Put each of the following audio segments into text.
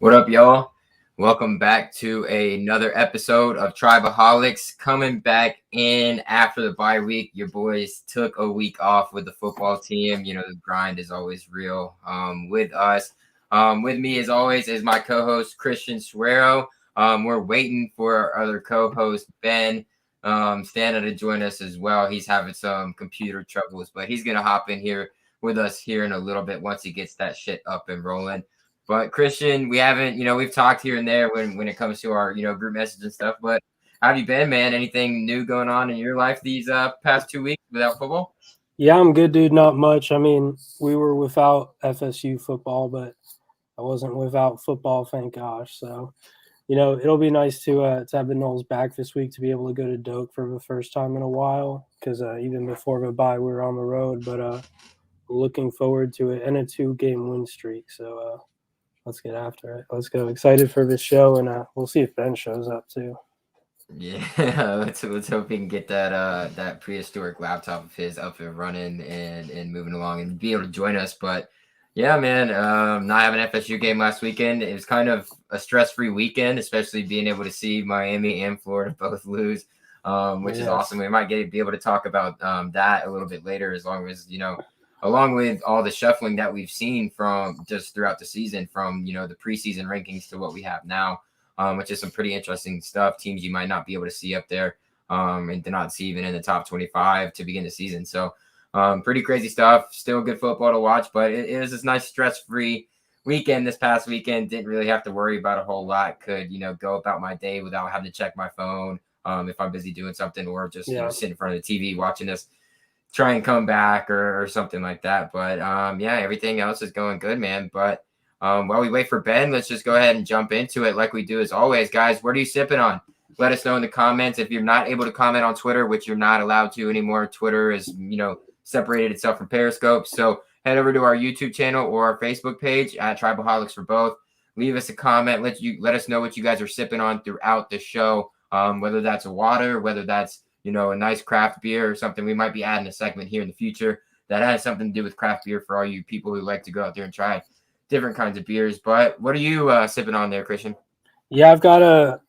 What up, y'all? Welcome back to another episode of Tribaholics. Coming back in after the bye week. Your boys took a week off with the football team. You know, the grind is always real with us. With me, as always, is my co-host, Christian Suero. We're waiting for our other co-host, Ben, Stana, to join us as well. He's having some computer troubles, but he's going to hop in here with us here in a little bit once he gets that shit up and rolling. But Christian, we haven't, we've talked here and there when it comes to our, group message and stuff. But how have you been, man? Anything new going on in your life these past 2 weeks without football? Yeah, I'm good, dude. Not much. I mean, we were without FSU football, but I wasn't without football, thank gosh. So, it'll be nice to have the Knowles back this week to be able to go to Doak for the first time in a while. Because even before the bye, we were on the road. But looking forward to it and a 2-game win streak. So let's get after it. Let's go. Excited for this show, and we'll see if Ben shows up too. Yeah, let's hope he can get that prehistoric laptop of his up and running and moving along and be able to join us. But yeah, man, not having an FSU game last weekend. It was kind of a stress-free weekend, especially being able to see Miami and Florida both lose, which is awesome. We might be able to talk about that a little bit later, as long as along with all the shuffling that we've seen from just throughout the season, from the preseason rankings to what we have now. Which is some pretty interesting stuff. Teams you might not be able to see up there and to not see even in the top 25 to begin the season. So pretty crazy stuff. Still good football to watch, but it was this nice stress-free weekend this past weekend. Didn't really have to worry about a whole lot. Could, go about my day without having to check my phone if I'm busy doing something, or just sit in front of the TV watching this, try and come back or something like that. But yeah, everything else is going good, man. But while we wait for Ben, let's just go ahead and jump into it like we do as always. Guys, what are you sipping on? Let us know in the comments. If you're not able to comment on Twitter, which you're not allowed to anymore, Twitter is, separated itself from Periscope. So head over to our YouTube channel or our Facebook page at Tribaholics for both. Leave us a comment. Let us know what you guys are sipping on throughout the show, whether that's a water, whether that's, a nice craft beer or something. We might be adding a segment here in the future that has something to do with craft beer for all you people who like to go out there and try different kinds of beers. But what are you sipping on there, Christian? Yeah, I've got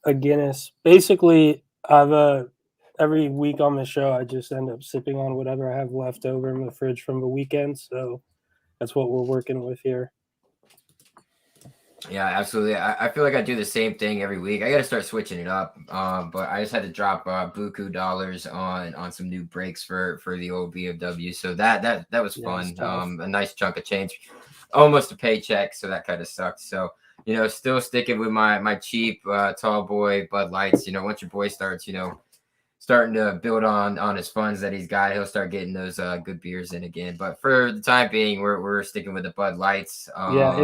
a Guinness. Basically, every week on the show, I just end up sipping on whatever I have left over in the fridge from the weekend. So that's what we're working with here. Yeah, absolutely. I feel like I do the same thing every week. I got to start switching it up. But I just had to drop buku dollars on some new brakes for the old BMW. So that was fun. A nice chunk of change, almost a paycheck. So that kind of sucked. So still sticking with my cheap tall boy Bud Lights. Once your boy starts starting to build on his funds that he's got, he'll start getting those good beers in again. But for the time being, we're sticking with the Bud Lights. Yeah,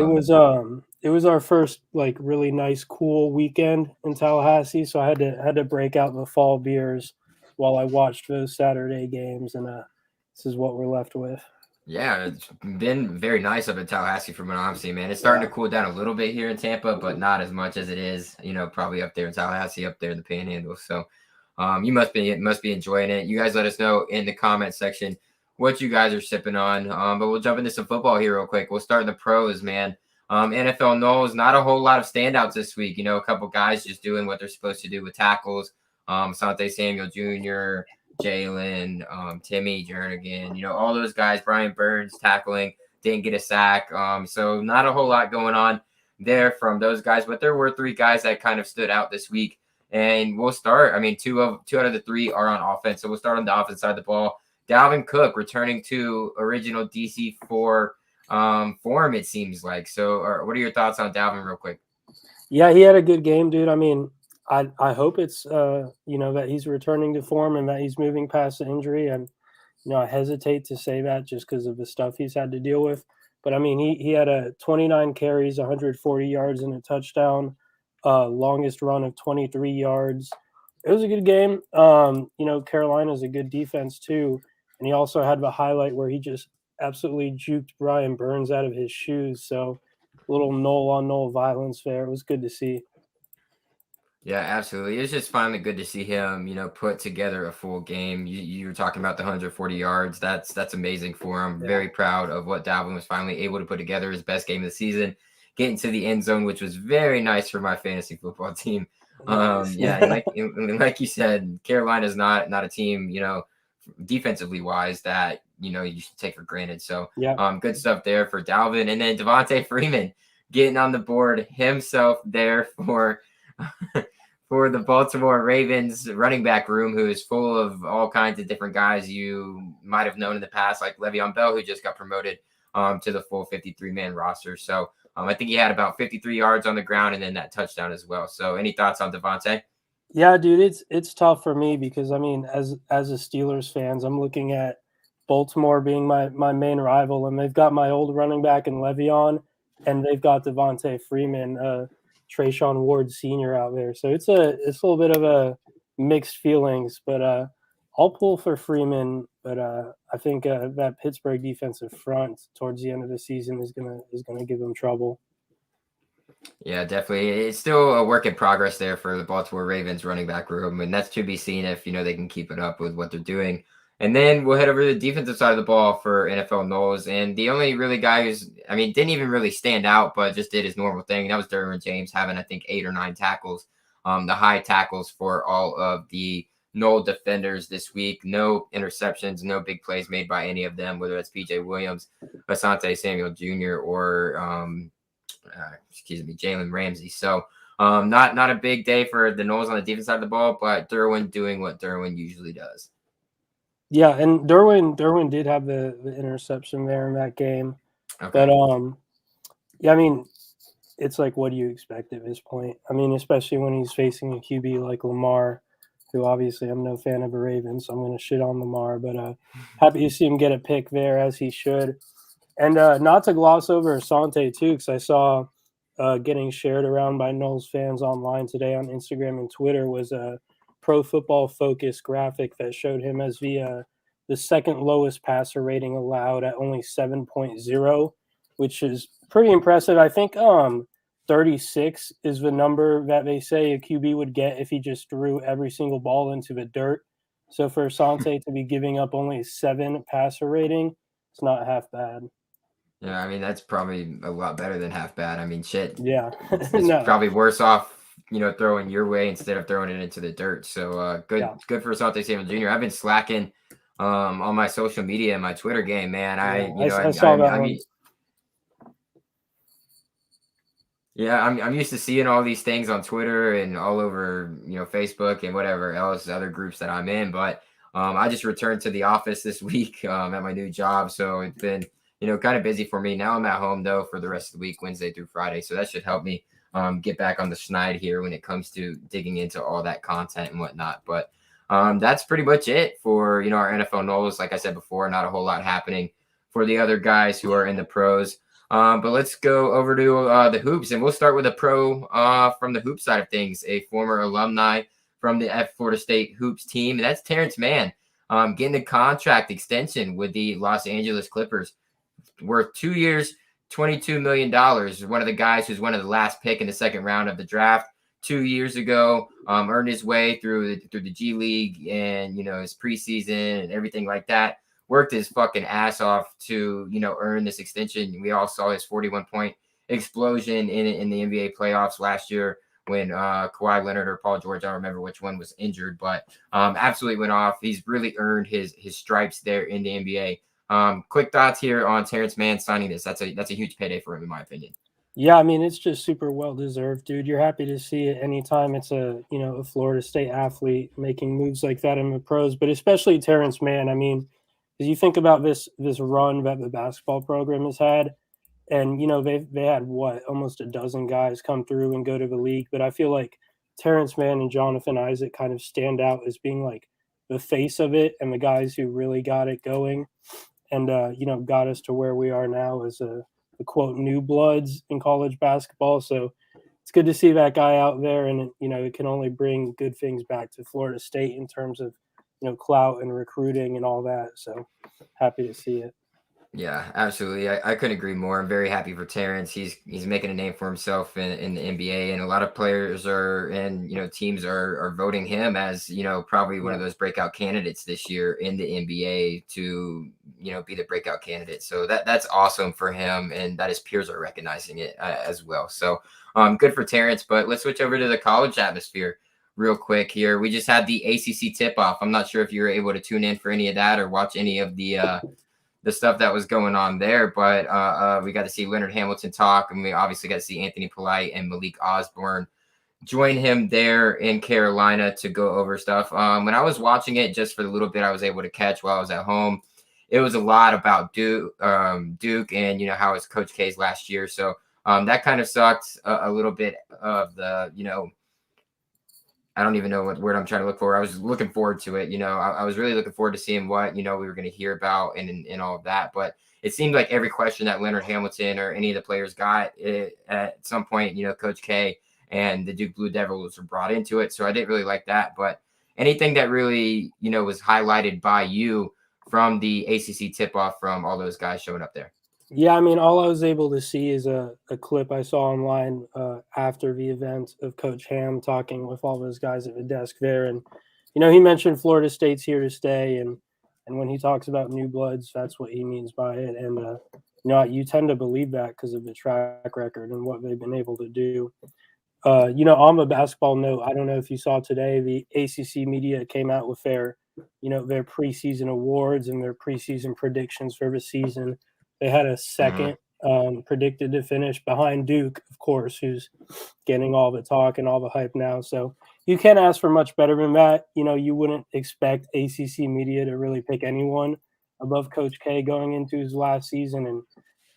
it was our first really nice cool weekend in Tallahassee, so I had to break out the fall beers while I watched those Saturday games, and this is what we're left with. Yeah, it's been very nice up in Tallahassee from what I'm seeing, man. It's starting to cool down a little bit here in Tampa, but not as much as it is, probably up there in Tallahassee, up there in the Panhandle. So you must be enjoying it. You guys let us know in the comment section what you guys are sipping on. But we'll jump into some football here real quick. We'll start in the pros, man. NFL Knowles, not a whole lot of standouts this week. A couple guys just doing what they're supposed to do with tackles. Asante Samuel Jr., Jalen, Timmy Jernigan, all those guys. Brian Burns tackling, didn't get a sack. So not a whole lot going on there from those guys. But there were 3 guys that kind of stood out this week. And we'll start. I mean, two out of the 3 are on offense. So we'll start on the offense side of the ball. Dalvin Cook returning to original DC4 form, it seems like. So what are your thoughts on Dalvin real quick? Yeah, he had a good game, dude. I mean, I hope it's that he's returning to form and that he's moving past the injury. And I hesitate to say that just because of the stuff he's had to deal with. But I mean, he had a 29 carries, 140 yards, and a touchdown. Longest run of 23 yards. It was a good game. Carolina's a good defense too, and he also had the highlight where he just absolutely juked Brian Burns out of his shoes. So a little null on null violence there. It was good to see. Yeah, absolutely. It's just finally good to see him, put together a full game. You were talking about the 140 yards. That's amazing for him. Yeah. Very proud of what Dalvin was finally able to put together, his best game of the season. get into the end zone, which was very nice for my fantasy football team. Nice. Yeah, and like you said, Carolina's not a team, defensively wise that you should take for granted. So Yeah. good stuff there for Dalvin, and then Devontae Freeman getting on the board himself there for for the Baltimore Ravens running back room, who is full of all kinds of different guys you might have known in the past, like Le'Veon Bell, who just got promoted to the full 53-man roster. So I think he had about 53 yards on the ground and then that touchdown as well. So any thoughts on Devontae? Yeah, dude, it's tough for me because I mean, as a Steelers fans, I'm looking at Baltimore being my main rival, and they've got my old running back in Le'Veon, and they've got Devontae Freeman, Trayshawn Ward Sr. out there. So it's a little bit of a mixed feelings, but I'll pull for Freeman. But I think that Pittsburgh defensive front towards the end of the season is gonna give them trouble. Yeah, definitely. It's still a work in progress there for the Baltimore Ravens running back room, and that's to be seen if they can keep it up with what they're doing. And then we'll head over to the defensive side of the ball for NFL Knowles. And the only really guy who's, didn't even really stand out, but just did his normal thing. That was Derwin James having, I think, 8 or 9 tackles, the high tackles for all of the Knoll defenders this week. No interceptions, no big plays made by any of them, whether that's PJ Williams, Asante Samuel Jr., or Jalen Ramsey. So not a big day for the Knowles on the defense side of the ball, but Derwin doing what Derwin usually does. Yeah, and Derwin did have the interception there in that game. Okay. But yeah, I mean, it's like, what do you expect at this point? I mean, especially when he's facing a QB like Lamar, who obviously I'm no fan of a Ravens, so I'm going to shit on Lamar. But happy to see him get a pick there, as he should. And not to gloss over Asante too, because I saw getting shared around by Knowles fans online today on Instagram and Twitter was a Pro Football Focus graphic that showed him as the second lowest passer rating allowed at only 7.0, which is pretty impressive. I think 36 is the number that they say a QB would get if he just threw every single ball into the dirt. So for Asante to be giving up only 7 passer rating, it's not half bad. Yeah, that's probably a lot better than half bad. Shit. Yeah. It's No. probably worse off, throwing your way instead of throwing it into the dirt. So good for Asante Samuel Jr. I've been slacking on my social media and my Twitter game, man. I saw that one. Yeah, I'm used to seeing all these things on Twitter and all over, Facebook and whatever else other groups that I'm in. But I just returned to the office this week at my new job, so it's been kind of busy for me. Now I'm at home though for the rest of the week, Wednesday through Friday, so that should help me get back on the schneid here when it comes to digging into all that content and whatnot. But that's pretty much it for our NFL Knowles. Like I said before, not a whole lot happening for the other guys who are in the pros. But let's go over to the hoops, and we'll start with a pro from the hoop side of things, a former alumni from the Florida State hoops team, and that's Terrence Mann, getting a contract extension with the Los Angeles Clippers, worth 2 years, $22 million. One of the guys who's one of the last pick in the second round of the draft 2 years ago, earned his way through the G League and his preseason and everything like that. Worked his fucking ass off to earn this extension. We all saw his 41-point explosion in the NBA playoffs last year when Kawhi Leonard or Paul George, I don't remember which one, was injured, but absolutely went off. He's really earned his stripes there in the NBA. Quick thoughts here on Terrence Mann signing this. That's a huge payday for him, in my opinion. Yeah, it's just super well deserved, dude. You're happy to see it anytime it's a Florida State athlete making moves like that in the pros, but especially Terrence Mann. As you think about this run that the basketball program has had, and they had almost a dozen guys come through and go to the league, but I feel like Terrence Mann and Jonathan Isaac kind of stand out as being like the face of it and the guys who really got it going, and got us to where we are now as the quote new bloods in college basketball. So it's good to see that guy out there, and it can only bring good things back to Florida State in terms of clout and recruiting and all that. So happy to see it. Yeah, absolutely. I couldn't agree more. I'm very happy for Terrence. He's making a name for himself in the NBA, and a lot of players teams are voting him as probably one of those breakout candidates this year in the NBA to be the breakout candidate. So that's awesome for him, and that his peers are recognizing it as well. So good for Terrence. But let's switch over to the college atmosphere real quick here. We just had the ACC tip off. I'm not sure if you were able to tune in for any of that or watch any of the stuff that was going on there, but we got to see Leonard Hamilton talk, and we obviously got to see Anthony Polite and Malik Osborne join him there in Carolina to go over stuff. When I was watching it, just for the little bit I was able to catch while I was at home, it was a lot about Duke, and how it's Coach K's last year. So that kind of sucked a little bit of the I don't even know what word I'm trying to look for. I was looking forward to it. I was really looking forward to seeing what, we were going to hear about and all of that. But it seemed like every question that Leonard Hamilton or any of the players got at some point, Coach K and the Duke Blue Devils were brought into it. So I didn't really like that. But anything that really, was highlighted by you from the ACC tip-off from all those guys showing up there? Yeah, I mean, all I was able to see is a clip I saw online after the event of Coach Ham talking with all those guys at the desk there. And, he mentioned Florida State's here to stay. And when he talks about new bloods, that's what he means by it. And, you tend to believe that because of the track record and what they've been able to do. On the basketball note, I don't know if you saw today, the ACC media came out with their preseason awards and their preseason predictions for the season. They had a second predicted to finish behind Duke, of course, who's getting all the talk and all the hype now. So you can't ask for much better than that. You wouldn't expect ACC media to really pick anyone above Coach K going into his last season. And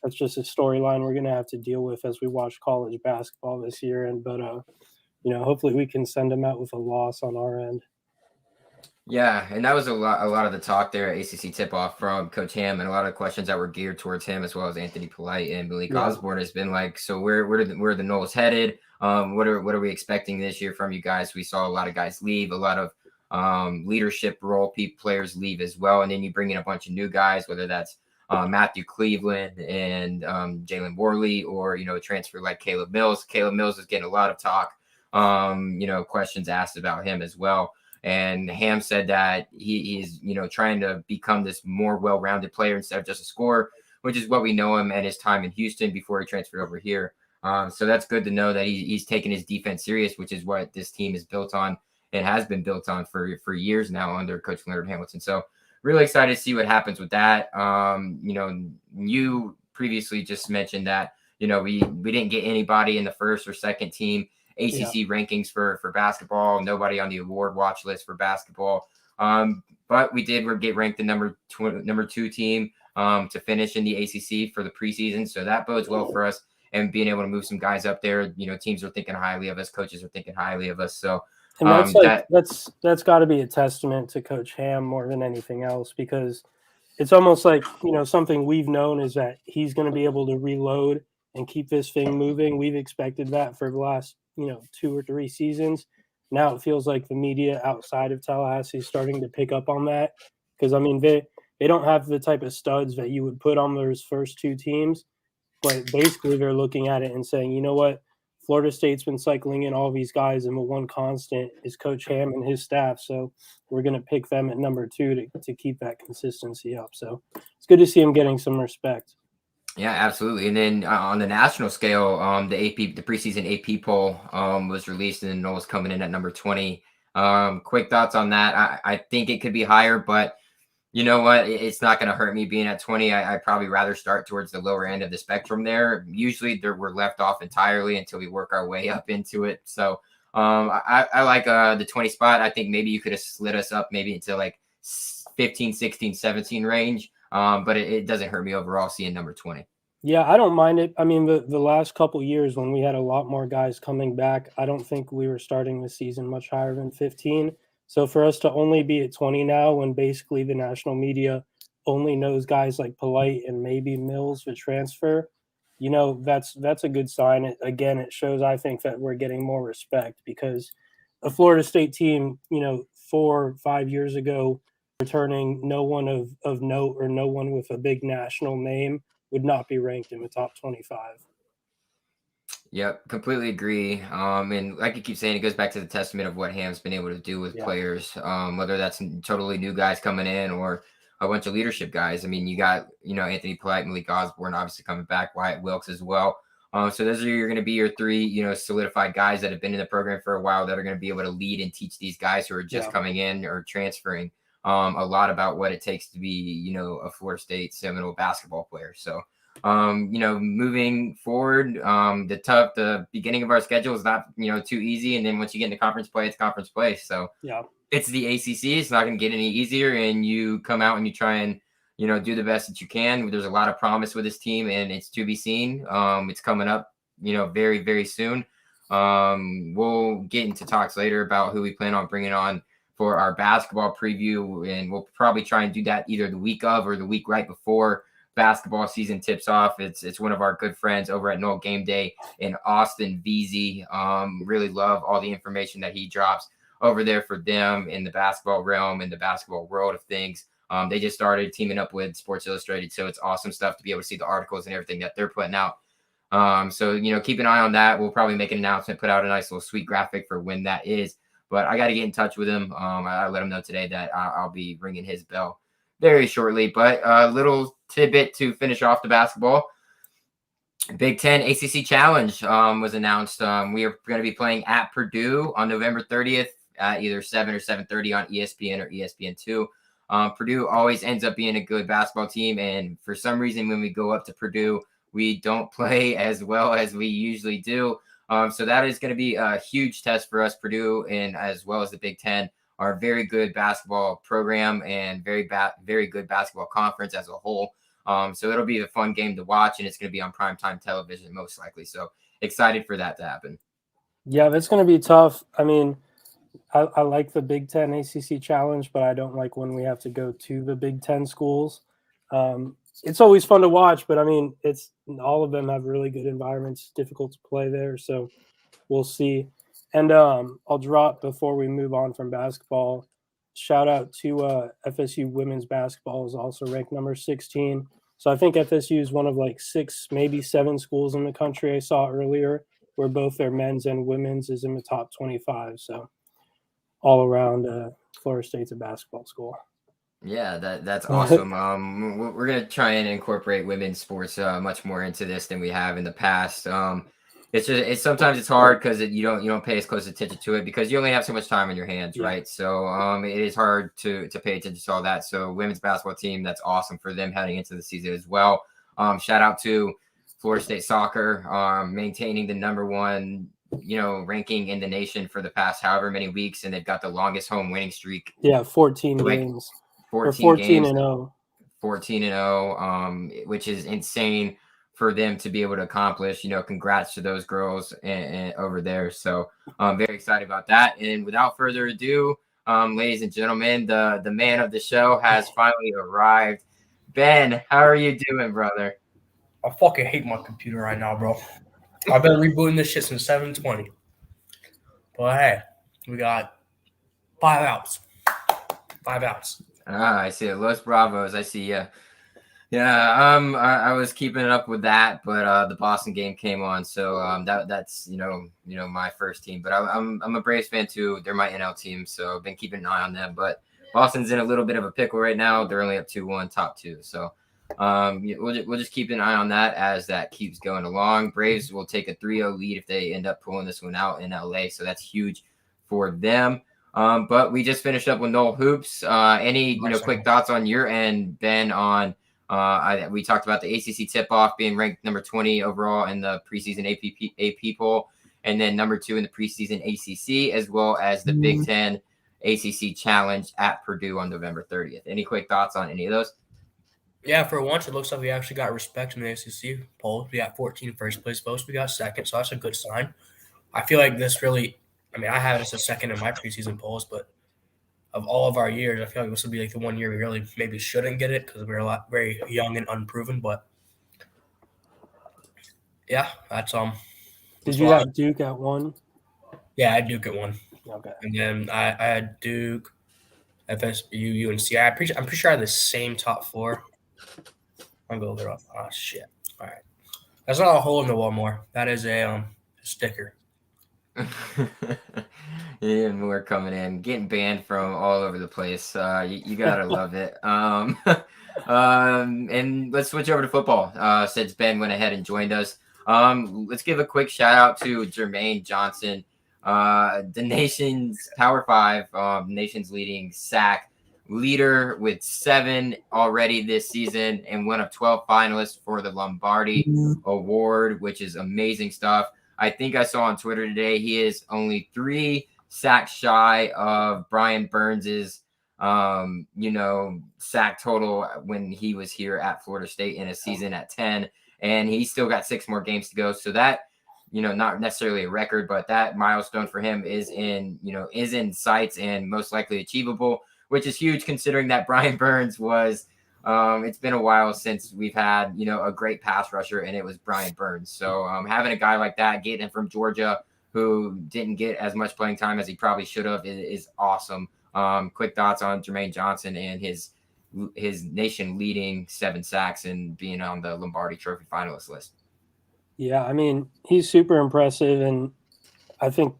that's just a storyline we're going to have to deal with as we watch college basketball this year. But hopefully we can send him out with a loss on our end. Yeah, and that was a lot of the talk there at ACC tip-off from Coach Ham, and a lot of questions that were geared towards him, as well as Anthony Polite and Malik Osborne has been like, so where are the Noles headed? What are we expecting this year from you guys? We saw a lot of guys leave, a lot of leadership role players leave as well, and then you bring in a bunch of new guys, whether that's Matthew Cleveland and Jalen Worley, or a transfer like Caleb Mills. Caleb Mills is getting a lot of talk, questions asked about him as well. And Ham said that he's, trying to become this more well-rounded player instead of just a scorer, which is what we know him at his time in Houston before he transferred over here. So that's good to know that he's taking his defense serious, which is what this team is built on and has been built on for years now under Coach Leonard Hamilton. So really excited to see what happens with that. You previously just mentioned that, we didn't get anybody in the first or second team ACC rankings for basketball, nobody on the award watch list for basketball. But we did get ranked the number 2 team to finish in the ACC for the preseason. So that bodes well for us, and being able to move some guys up there. Teams are thinking highly of us, coaches are thinking highly of us. So and that's got to be a testament to Coach Ham more than anything else, because it's almost like, something we've known is that he's going to be able to reload and keep this thing moving. We've expected that for the last 2 or 3 seasons. Now it feels like the media outside of Tallahassee is starting to pick up on that, because they don't have the type of studs that you would put on those first 2 teams, but basically they're looking at it and saying, you know what, Florida State's been cycling in all these guys, and the one constant is Coach Ham and his staff. So we're going to pick them at number 2 to keep that consistency up. So it's good to see him getting some respect. Yeah, absolutely. And then on the national scale, the preseason AP poll was released, and the Noles coming in at number 20. Quick thoughts on that. I think it could be higher, but you know what? It's not going to hurt me being at 20. I'd probably rather start towards the lower end of the spectrum there. Usually we're left off entirely until we work our way up into it. So I like the 20 spot. I think maybe you could have slid us up maybe into like 15, 16, 17 range. But it doesn't hurt me overall seeing number 20. Yeah, I don't mind it. I mean, the last couple years when we had a lot more guys coming back, I don't think we were starting the season much higher than 15. So for us to only be at 20 now, when basically the national media only knows guys like Polite and maybe Mills for transfer, that's a good sign. It shows, I think, that we're getting more respect, because a Florida State team, 4 or 5 years ago, returning no one of note or no one with a big national name would not be ranked in the top 25. Yep, completely agree. And like you keep saying, it goes back to the testament of what Ham's been able to do with players, whether that's totally new guys coming in or a bunch of leadership guys. I mean, you got, Anthony Polite, Malik Osborne obviously coming back, Wyatt Wilkes as well. So those are going to be your three, solidified guys that have been in the program for a while that are going to be able to lead and teach these guys who are just coming in or transferring a lot about what it takes to be, a Florida State Seminole basketball player. So, moving forward, the beginning of our schedule is not, too easy. And then once you get into conference play, it's conference play. So it's the ACC. It's not going to get any easier. And you come out and you try and, do the best that you can. There's a lot of promise with this team, and it's to be seen. It's coming up, very, very soon. We'll get into talks later about who we plan on bringing on for our basketball preview, and we'll probably try and do that either the week of or the week right before basketball season tips off. It's one of our good friends over at Noel Game Day in Austin, VZ. Really love all the information that he drops over there for them in the basketball realm, in the basketball world of things. They just started teaming up with Sports Illustrated, so it's awesome stuff to be able to see the articles and everything that they're putting out. So, keep an eye on that. We'll probably make an announcement, put out a nice little sweet graphic for when that is. But I got to get in touch with him. I let him know today that I'll be ringing his bell very shortly. But a little tidbit to finish off the basketball. Big Ten ACC Challenge was announced. We are going to be playing at Purdue on November 30th at either 7 or 7:30 on ESPN or ESPN2. Purdue always ends up being a good basketball team, and for some reason when we go up to Purdue, we don't play as well as we usually do. So that is going to be a huge test for us. Purdue, and as well as the Big Ten, are a very good basketball program and very good basketball conference as a whole. So it'll be a fun game to watch, and it's going to be on primetime television most likely. So excited for that to happen. Yeah, that's going to be tough. I mean, I like the Big Ten ACC Challenge, but I don't like when we have to go to the Big Ten schools. It's always fun to watch, but I mean, it's all of them have really good environments, difficult to play there. So we'll see. And I'll drop before we move on from basketball. Shout out to FSU women's basketball is also ranked number 16. So I think FSU is one of like 6, maybe 7 schools in the country I saw earlier where both their men's and women's is in the top 25. So all around Florida State's a basketball school. Yeah, that's awesome. We're gonna try and incorporate women's sports much more into this than we have in the past. It's sometimes it's hard because you don't pay as close attention to it because you only have so much time on your hands, right? So it is hard to pay attention to all that. So women's basketball team, that's awesome for them heading into the season as well. Shout out to Florida State soccer, maintaining the number 1 ranking in the nation for the past however many weeks, and they've got the longest home winning streak. Yeah, 14 games. 14 games. And 0. 14-0, which is insane for them to be able to accomplish. Congrats to those girls and over there. So I'm very excited about that. And without further ado, ladies and gentlemen, the man of the show has finally arrived. Ben, how are you doing, brother? I fucking hate my computer right now, bro. I've been rebooting this shit since 7:20. But hey, we got 5 outs. 5 outs. I see it. Los Bravos. I see you. Yeah, I was keeping it up with that, but the Boston game came on, so that's my first team. But I'm a Braves fan too. They're my NL team, so I've been keeping an eye on them. But Boston's in a little bit of a pickle right now. They're only up 2-1, top 2. So we'll just keep an eye on that as that keeps going along. Braves will take a 3-0 lead if they end up pulling this one out in LA, so that's huge for them. But we just finished up with Noel Hoops. Any quick thoughts on your end, Ben, on we talked about the ACC tip-off being ranked number 20 overall in the preseason AP poll, and then number 2 in the preseason ACC, as well as the Big Ten ACC Challenge at Purdue on November 30th. Any quick thoughts on any of those? Yeah, for once, it looks like we actually got respect in the ACC poll. We got 14 first place votes. We got second, so that's a good sign. I feel like this really – I mean, I have it as a second in my preseason polls, but of all of our years, I feel like this would be like the one year we really maybe shouldn't get it because we're very young and unproven. But yeah, that's Did you have Duke at 1? Yeah, I had Duke at 1. Okay. And then I had Duke, FSU, UNC. I'm pretty sure I had the same top 4. I'll go there. Oh shit! All right, that's not a hole in the wall more. That is a sticker. And more coming in, getting banned from all over the place. You gotta love it. And let's switch over to football. Since Ben went ahead and joined us, let's give a quick shout out to Jermaine Johnson, the nation's Power Five, nation's leading sack leader with 7 already this season, and one of 12 finalists for the Lombardi Award, which is amazing stuff. I think I saw on Twitter today he is only 3 sacks shy of Brian Burns's sack total when he was here at Florida State in a season at 10, and he's still got 6 more games to go. So that, not necessarily a record, but that milestone for him is in sights and most likely achievable, which is huge considering that Brian Burns was it's been a while since we've had, a great pass rusher, and it was Brian Burns. So having a guy like that, getting him from Georgia, who didn't get as much playing time as he probably should have, is awesome. Quick thoughts on Jermaine Johnson and his nation leading 7 sacks and being on the Lombardi Trophy finalist list. Yeah, I mean, he's super impressive, and I think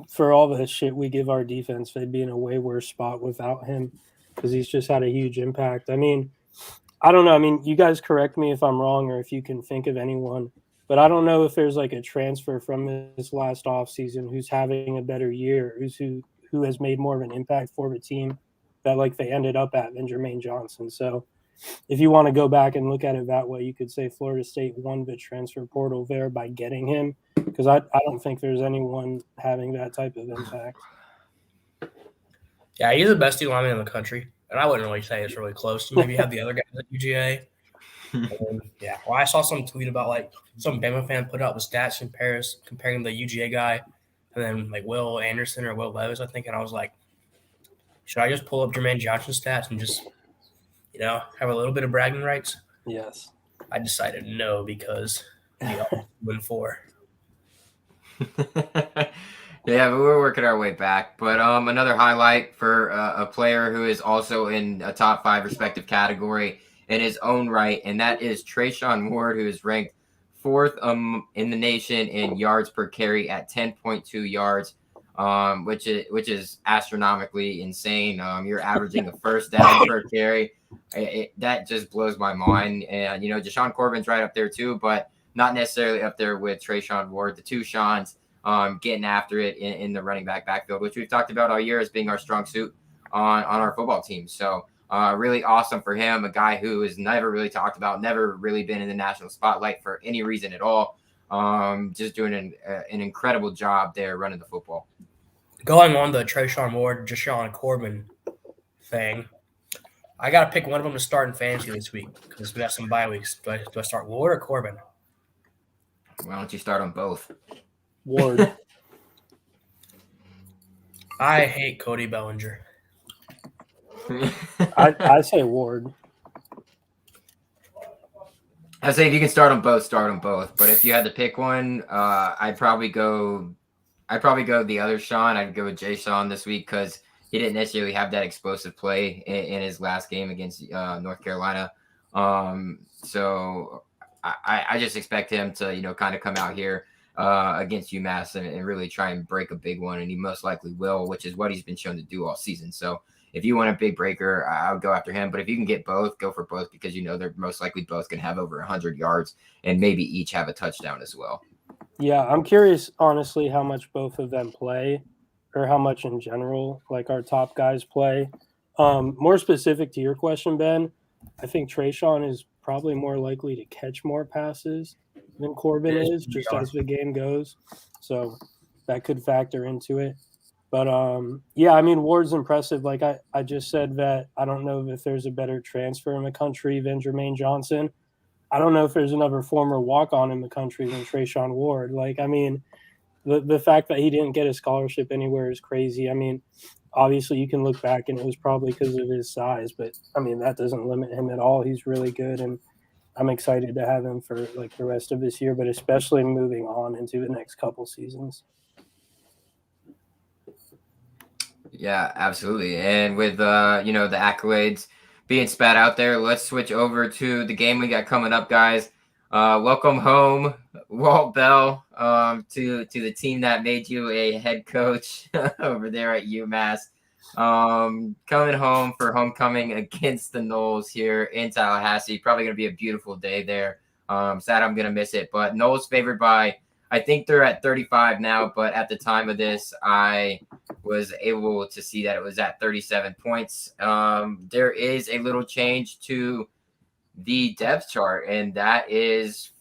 for all the shit we give our defense, they'd be in a way worse spot without him because he's just had a huge impact. I mean, I don't know. I mean, you guys correct me if I'm wrong or if you can think of anyone, but I don't know if there's like a transfer from this last offseason who's having a better year, who has made more of an impact for the team that like they ended up at than Jermaine Johnson. So if you want to go back and look at it that way, you could say Florida State won the transfer portal there by getting him, because I don't think there's anyone having that type of impact. Yeah, he's the best D lineman in the country, and I wouldn't really say it's really close. Maybe you have the other guys at UGA. Well, I saw some tweet about like some Bama fan put out the stats in Paris comparing the UGA guy and then like Will Anderson or Will Levis, I think, and I was like, should I just pull up Jermaine Johnson's stats and just have a little bit of bragging rights? Yes. I decided no, because we all win 4. Yeah, but we're working our way back. But another highlight for a player who is also in a top 5 respective category in his own right, and that is Trayshawn Ward, who is ranked 4th in the nation in yards per carry at 10.2 yards, which is astronomically insane. You're averaging a first down per carry. That just blows my mind. And Jashawn Corbin's right up there too, but not necessarily up there with Trayshawn Ward. The two Shawns getting after it in the running backfield, which we've talked about all year as being our strong suit on our football team. So really awesome for him, a guy who is never really talked about, never really been in the national spotlight for any reason at all. Just doing an incredible job there running the football. Going on the Trayshawn Ward, Jashawn Corbin thing, I got to pick one of them to start in fantasy this week because we got some bye weeks. Do I start Ward or Corbin? Why don't you start on both? Ward. I hate Cody Bellinger. I say Ward. I say if you can start on both, start on both. But if you had to pick one, I'd probably go the other Sean. I'd go with Jay Sean this week because he didn't necessarily have that explosive play in his last game against North Carolina. So I just expect him to kind of come out here against UMass and really try and break a big one, and he most likely will, which is what he's been shown to do all season. So if you want a big breaker, I would go after him. But if you can get both, go for both because they're most likely both going to have over 100 yards and maybe each have a touchdown as well. Yeah, I'm curious, honestly, how much both of them play or how much in general, like our top guys play. More specific to your question, Ben, I think Trayshawn is probably more likely to catch more passes than Corbin is, just as the game goes. So that could factor into it. But, yeah, I mean, Ward's impressive. Like I just said that I don't know if there's a better transfer in the country than Jermaine Johnson. I don't know if there's another former walk-on in the country than Trayshawn Ward. Like, I mean, the fact that he didn't get a scholarship anywhere is crazy. I mean, obviously you can look back and it was probably because of his size, but, I mean, that doesn't limit him at all. He's really good, and I'm excited to have him for, like, the rest of this year, but especially moving on into the next couple seasons. Yeah, absolutely. And with the accolades being spat out there, let's switch over to the game we got coming up, guys. Welcome home, Walt Bell, to the team that made you a head coach over there at UMass. Coming home for homecoming against the Noles here in Tallahassee. Probably going to be a beautiful day there. Sad I'm going to miss it, but Noles favored by, I think they're at 35 now, but at the time of this, I was able to see that it was at 37 points. There is a little change to the depth chart, and that is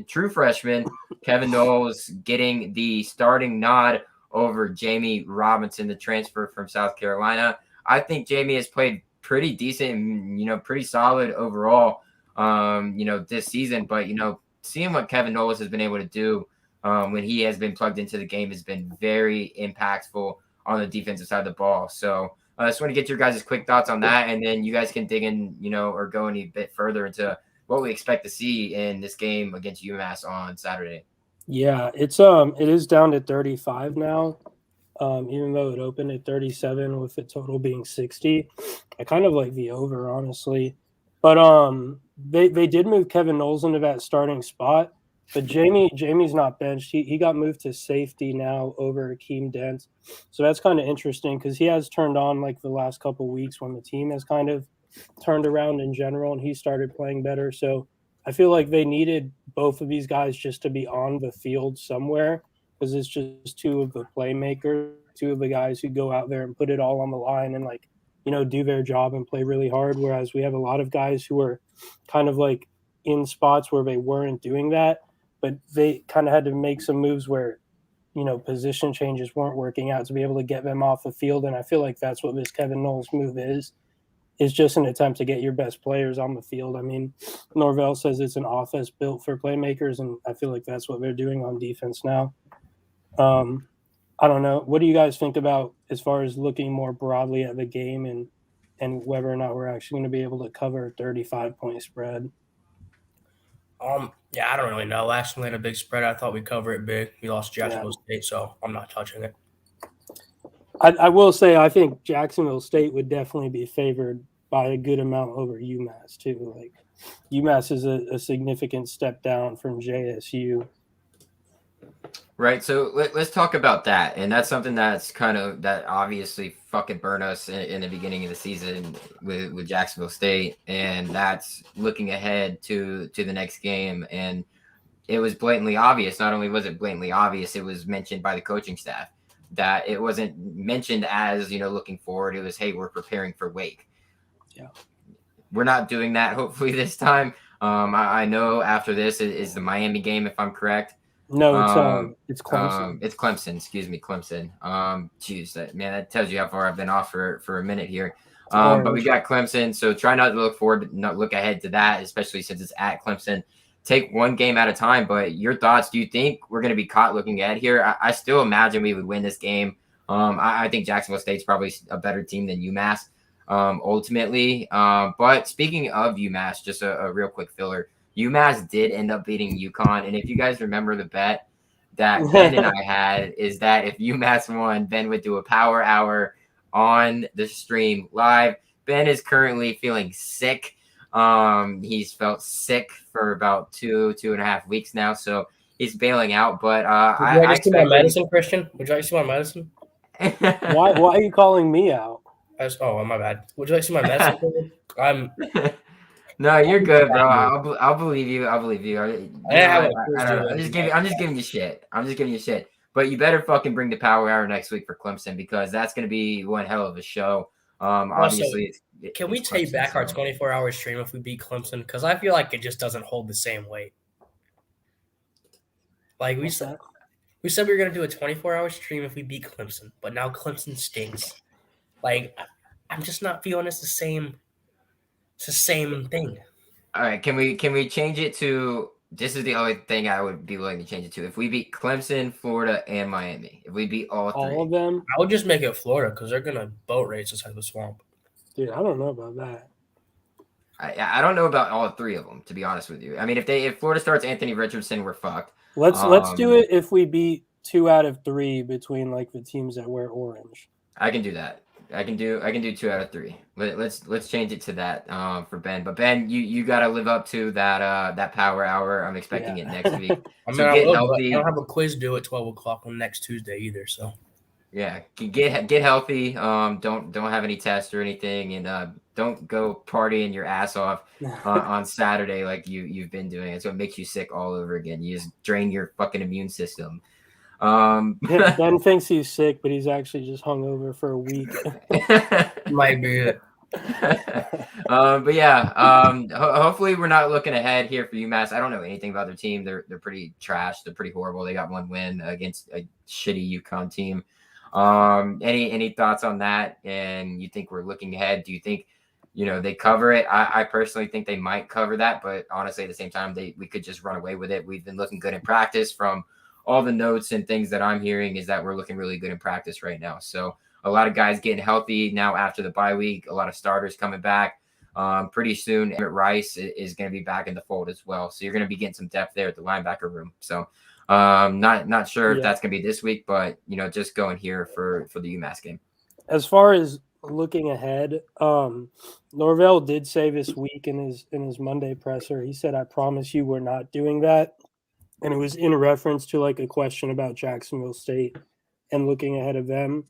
true freshman, Kevin Knowles getting the starting nod over Jamie Robinson, the transfer from South Carolina. I think Jamie has played pretty decent and, pretty solid overall, this season. But, seeing what Kevin Knowles has been able to do when he has been plugged into the game has been very impactful on the defensive side of the ball. So I just want to get your guys' quick thoughts on that, and then you guys can dig in, or go any bit further into what we expect to see in this game against UMass on Saturday. Yeah, it is down to 35 now. Even though it opened at 37 with the total being 60. I kind of like the over, honestly. But they did move Kevin Knowles into that starting spot. But Jamie's not benched. He got moved to safety now over Akeem Dent. So that's kind of interesting because he has turned on like the last couple weeks when the team has kind of turned around in general and he started playing better. So I feel like they needed both of these guys just to be on the field somewhere because it's just two of the playmakers, two of the guys who go out there and put it all on the line and do their job and play really hard. Whereas we have a lot of guys who are kind of like in spots where they weren't doing that, but they kind of had to make some moves where, position changes weren't working out to be able to get them off the field. And I feel like that's what this Kevin Knowles move is just an attempt to get your best players on the field. I mean, Norvell says it's an offense built for playmakers, and I feel like that's what they're doing on defense now. I don't know. What do you guys think about as far as looking more broadly at the game and whether or not we're actually going to be able to cover a 35-point spread? Yeah, I don't really know. Last time we had a big spread, I thought we'd cover it big. We lost Jacksonville State, so I'm not touching it. I will say I think Jacksonville State would definitely be favored by a good amount over UMass too. Like UMass is a significant step down from JSU. Right. So let's talk about that. And that's something that obviously fucking burned us in the beginning of the season with Jacksonville State. And that's looking ahead to the next game. And it was blatantly obvious. Not only was it blatantly obvious, it was mentioned by the coaching staff that it wasn't mentioned as, looking forward. It was, hey, we're preparing for Wake. Yeah. We're not doing that, hopefully, this time. I know after this is the Miami game, if I'm correct. No, it's Clemson. It's Clemson. Excuse me, Clemson. Geez, that tells you how far I've been off for a minute here. But we got Clemson, so try not to look forward, not look ahead to that, especially since it's at Clemson. Take one game at a time. But your thoughts? Do you think we're going to be caught looking ahead here? I still imagine we would win this game. I think Jacksonville State's probably a better team than UMass, ultimately. But speaking of UMass, just a real quick filler. UMass did end up beating UConn, and if you guys remember the bet that Ben and I had is that if UMass won, Ben would do a power hour on the stream live. Ben is currently feeling sick. He's felt sick for about 2.5 weeks now, so he's bailing out. But Would you like to see my medicine, Christian? Would you like to see my medicine? Why are you calling me out? Oh, my bad. Would you like to see my medicine? No, you're good, bro. I'll believe you. I'll believe you. I'm just giving you shit. But you better fucking bring the power hour next week for Clemson because that's going to be one hell of a show. Obviously, can we take back our 24-hour stream if we beat Clemson? Because I feel like it just doesn't hold the same weight. Like we said we were going to do a 24-hour stream if we beat Clemson, but now Clemson stinks. Like I'm just not feeling it's the same. It's the same thing. All right, can we change it to? This is the only thing I would be willing to change it to. If we beat Clemson, Florida, and Miami, if we beat all three of them, I would just make it Florida because they're gonna boat race inside the swamp. Dude, I don't know about that. I don't know about all three of them, to be honest with you. I mean, if Florida starts Anthony Richardson, we're fucked. Let's do it if we beat 2 out of 3 between like the teams that wear orange. I can do that. I can do 2 out of 3. Let's change it to that for Ben. But Ben, you got to live up to that power hour. I'm expecting it next week. I mean, So I get will, but I healthy. don't have a quiz due at 12 o'clock on next Tuesday either. So Yeah, get healthy. Don't have any tests or anything, and don't go partying your ass off on Saturday like you've been doing. It's what makes you sick all over again. You just drain your fucking immune system. Ben thinks he's sick, but he's actually just hungover for a week. might be it. But yeah, hopefully we're not looking ahead here for UMass. I don't know anything about their team. They're pretty trash. They're pretty horrible. They got 1 win against a shitty UConn team. Any thoughts on that? And you think we're looking ahead? Do you think they cover it? I personally think they might cover that, but honestly, at the same time, we could just run away with it. We've been looking good in practice. From all the notes and things that I'm hearing is that we're looking really good in practice right now. So a lot of guys getting healthy now after the bye week. A lot of starters coming back. Pretty soon, Emmett Rice is going to be back in the fold as well. So you're going to be getting some depth there at the linebacker room. So not sure if that's going to be this week, but just going here for the UMass game. As far as looking ahead, Norvell did say this week in his Monday presser, he said, "I promise you we're not doing that." And it was in reference to like a question about Jacksonville State and looking ahead of them.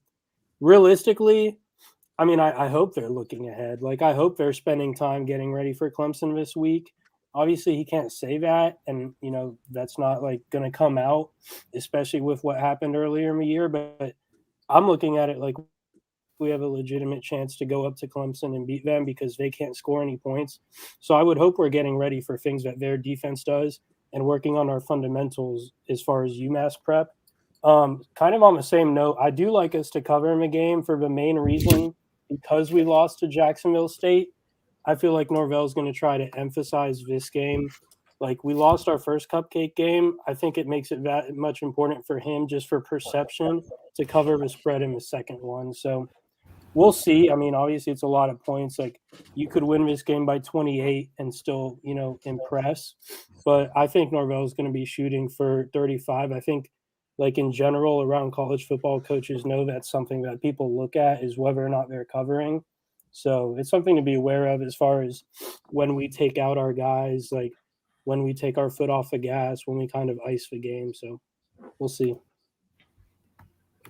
Realistically, I mean, I hope they're looking ahead. Like, I hope they're spending time getting ready for Clemson this week. Obviously, he can't say that, and that's not like going to come out, especially with what happened earlier in the year. But I'm looking at it like we have a legitimate chance to go up to Clemson and beat them because they can't score any points. So I would hope we're getting ready for things that their defense does and working on our fundamentals as far as UMass prep. Kind of on the same note, I do like us to cover in the game for the main reason because we lost to Jacksonville State. I feel like Norvell's going to try to emphasize this game. Like, we lost our first cupcake game. I think it makes it that much important for him just for perception to cover the spread in the second one. So we'll see. I mean, obviously it's a lot of points. Like, you could win this game by 28 and still, impress. But I think Norvell's going to be shooting for 35. I think, like, in general around college football, coaches know that's something that people look at is whether or not they're covering. So it's something to be aware of as far as when we take out our guys, like when we take our foot off the gas, when we kind of ice the game. So we'll see.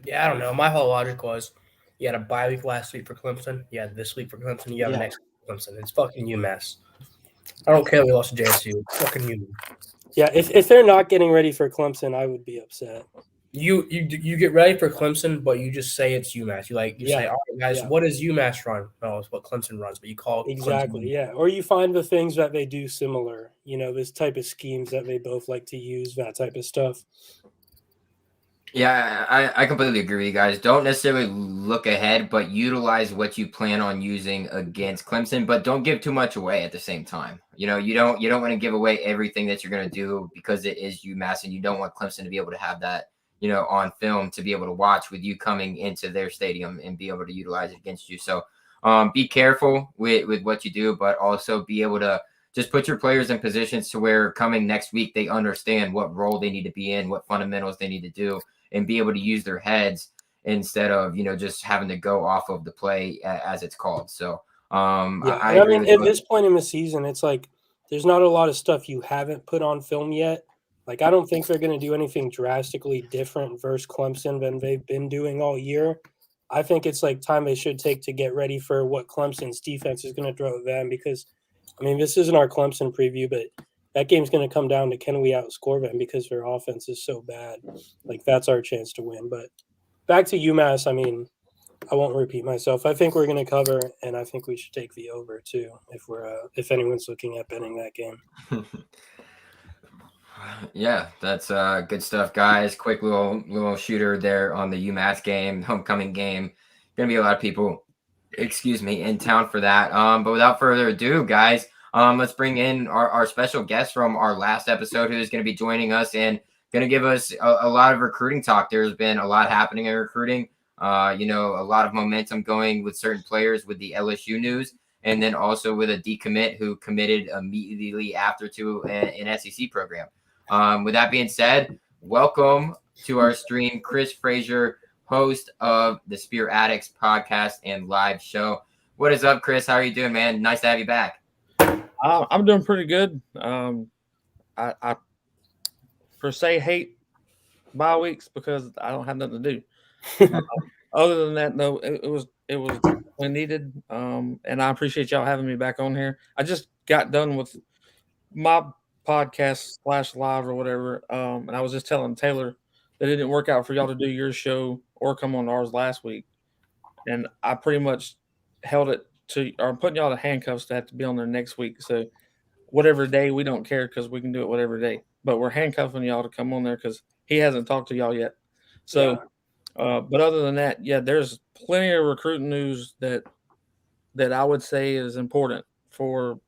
Yeah, I don't know. My whole logic was you had a bye week last week for Clemson. You had this week for Clemson. You have next week for Clemson. It's fucking UMass. I don't care we lost to JSU. It's fucking UMass. Yeah, if they're not getting ready for Clemson, I would be upset. You get ready for Clemson, but you just say it's UMass. You say, all right, guys, what does UMass run? No, it's what Clemson runs, but you call it exactly, Clemson. yeah. Or you find the things that they do similar, this type of schemes that they both like to use, that type of stuff. Yeah, I completely agree with you guys. Don't necessarily look ahead, but utilize what you plan on using against Clemson, but don't give too much away at the same time. You don't want to give away everything that you're going to do because it is UMass, and you don't want Clemson to be able to have that, on film to be able to watch with you coming into their stadium and be able to utilize it against you. So be careful with what you do, but also be able to just put your players in positions to where coming next week, they understand what role they need to be in, what fundamentals they need to do, and be able to use their heads instead of, just having to go off of the play as it's called. So I mean, at this point in the season, it's like there's not a lot of stuff you haven't put on film yet. Like, I don't think they're going to do anything drastically different versus Clemson than they've been doing all year. I think it's like time they should take to get ready for what Clemson's defense is going to throw at them because, I mean, this isn't our Clemson preview, but that game's going to come down to can we outscore them because their offense is so bad. Like, that's our chance to win. But back to UMass, I mean, I won't repeat myself. I think we're going to cover, and I think we should take the over too if anyone's looking at betting that game. Yeah, that's good stuff, guys. Quick little shooter there on the UMass game, homecoming game. Gonna be a lot of people, in town for that. But without further ado, guys, let's bring in our special guest from our last episode, who's going to be joining us and going to give us a lot of recruiting talk. There's been a lot happening in recruiting. A lot of momentum going with certain players with the LSU news, and then also with a decommit who committed immediately after to an SEC program. With that being said, welcome to our stream, Chris Frazier, host of the Spear Addicts podcast and live show. What is up, Chris? How are you doing, man? Nice to have you back. I'm doing pretty good. I per se hate bye weeks because I don't have nothing to do. Other than that, no, it was definitely needed. And I appreciate y'all having me back on here. I just got done with my podcast / live or whatever. And I was just telling Taylor that it didn't work out for y'all to do your show or come on ours last week. And I pretty much held it to, or I'm putting y'all to handcuffs to have to be on there next week. So whatever day, we don't care because we can do it whatever day. But we're handcuffing y'all to come on there because he hasn't talked to y'all yet. So, but other than that, yeah, there's plenty of recruiting news that I would say is important for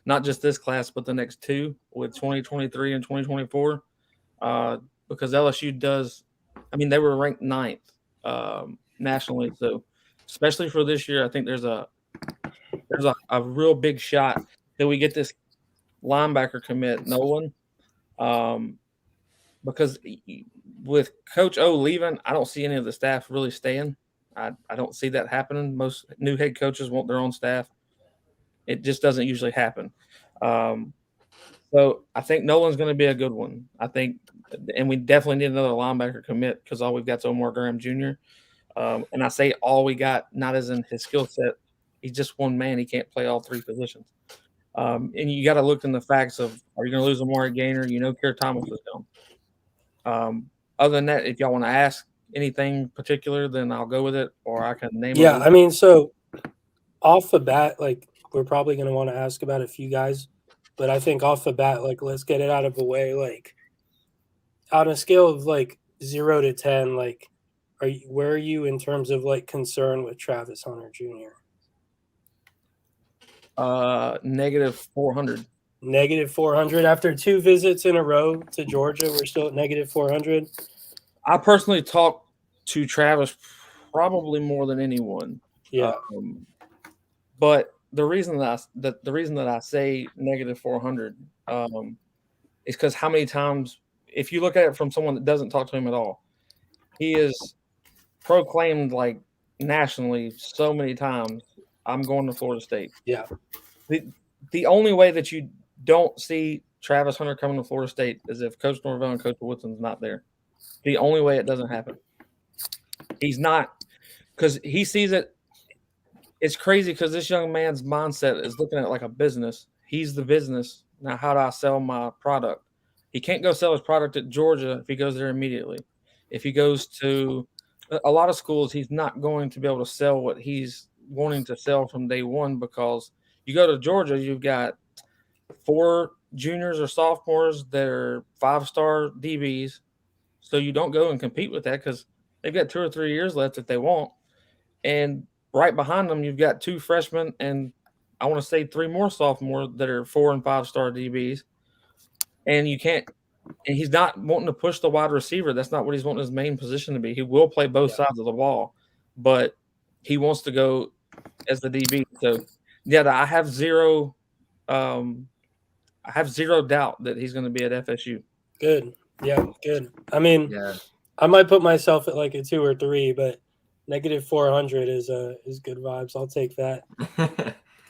not just this class, but the next two with 2023 and 2024. Because LSU does, I mean, they were ranked 9th nationally. So, especially for this year, I think there's a real big shot that we get this linebacker commit, Nolan. Because with Coach O leaving, I don't see any of the staff really staying. I don't see that happening. Most new head coaches want their own staff. It just doesn't usually happen. So I think Nolan's going to be a good one. I think, and we definitely need another linebacker commit because all we've got is Omar Graham Jr. And I say all we got, not as in his skill set. He's just one man. He can't play all three positions. And you got to look in the facts of, are you going to lose Amari Gaynor? You know, Kerr Thomas is gone. Other than that, if y'all want to ask anything particular, then I'll go with it, or I can name it. Yeah, I mean, so off the bat, like, we're probably going to want to ask about a few guys, but I think off the bat, like, let's get it out of the way. Like, on a scale of like 0 to 10, like, where are you in terms of like concern with Travis Hunter Jr.? -400. -400 after 2 visits in a row to Georgia. We're still at -400. I personally talked to Travis probably more than anyone. Yeah. But the reason that I say -400 is because how many times, if you look at it from someone that doesn't talk to him at all, he is proclaimed like nationally so many times, I'm going to Florida State. Yeah. The only way that you don't see Travis Hunter coming to Florida State is if Coach Norvell and Coach Woodson's not there. The only way it doesn't happen. He's not, because he sees it. It's crazy because this young man's mindset is looking at it like a business. He's the business. Now, how do I sell my product? He can't go sell his product at Georgia if he goes there immediately. If he goes to a lot of schools, he's not going to be able to sell what he's wanting to sell from day one, because you go to Georgia, you've got 4 juniors or sophomores that are 5-star DBs. So you don't go and compete with that because they've got 2 or 3 years left if they want. And right behind them, you've got 2 freshmen and I want to say 3 more sophomores that are 4 and 5-star DBs. And you can't, and he's not wanting to push the wide receiver. That's not what he's wanting his main position to be. He will play both sides of the ball, but he wants to go as the DB. So yeah, I have zero doubt that he's going to be at FSU. Good. Yeah, good. I mean, I might put myself at like a 2 or 3, but -400 is good vibes. I'll take that.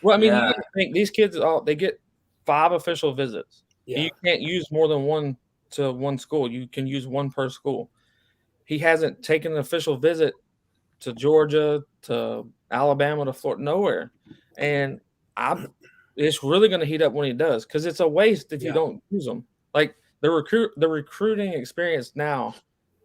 Well, I mean, you think these kids they get 5 official visits. Yeah. You can't use more than one to one school. You can use 1 per school. He hasn't taken an official visit to Georgia, to Alabama, to Florida, nowhere. And it's really going to heat up when he does, because it's a waste if you don't use them. Like the recruiting experience now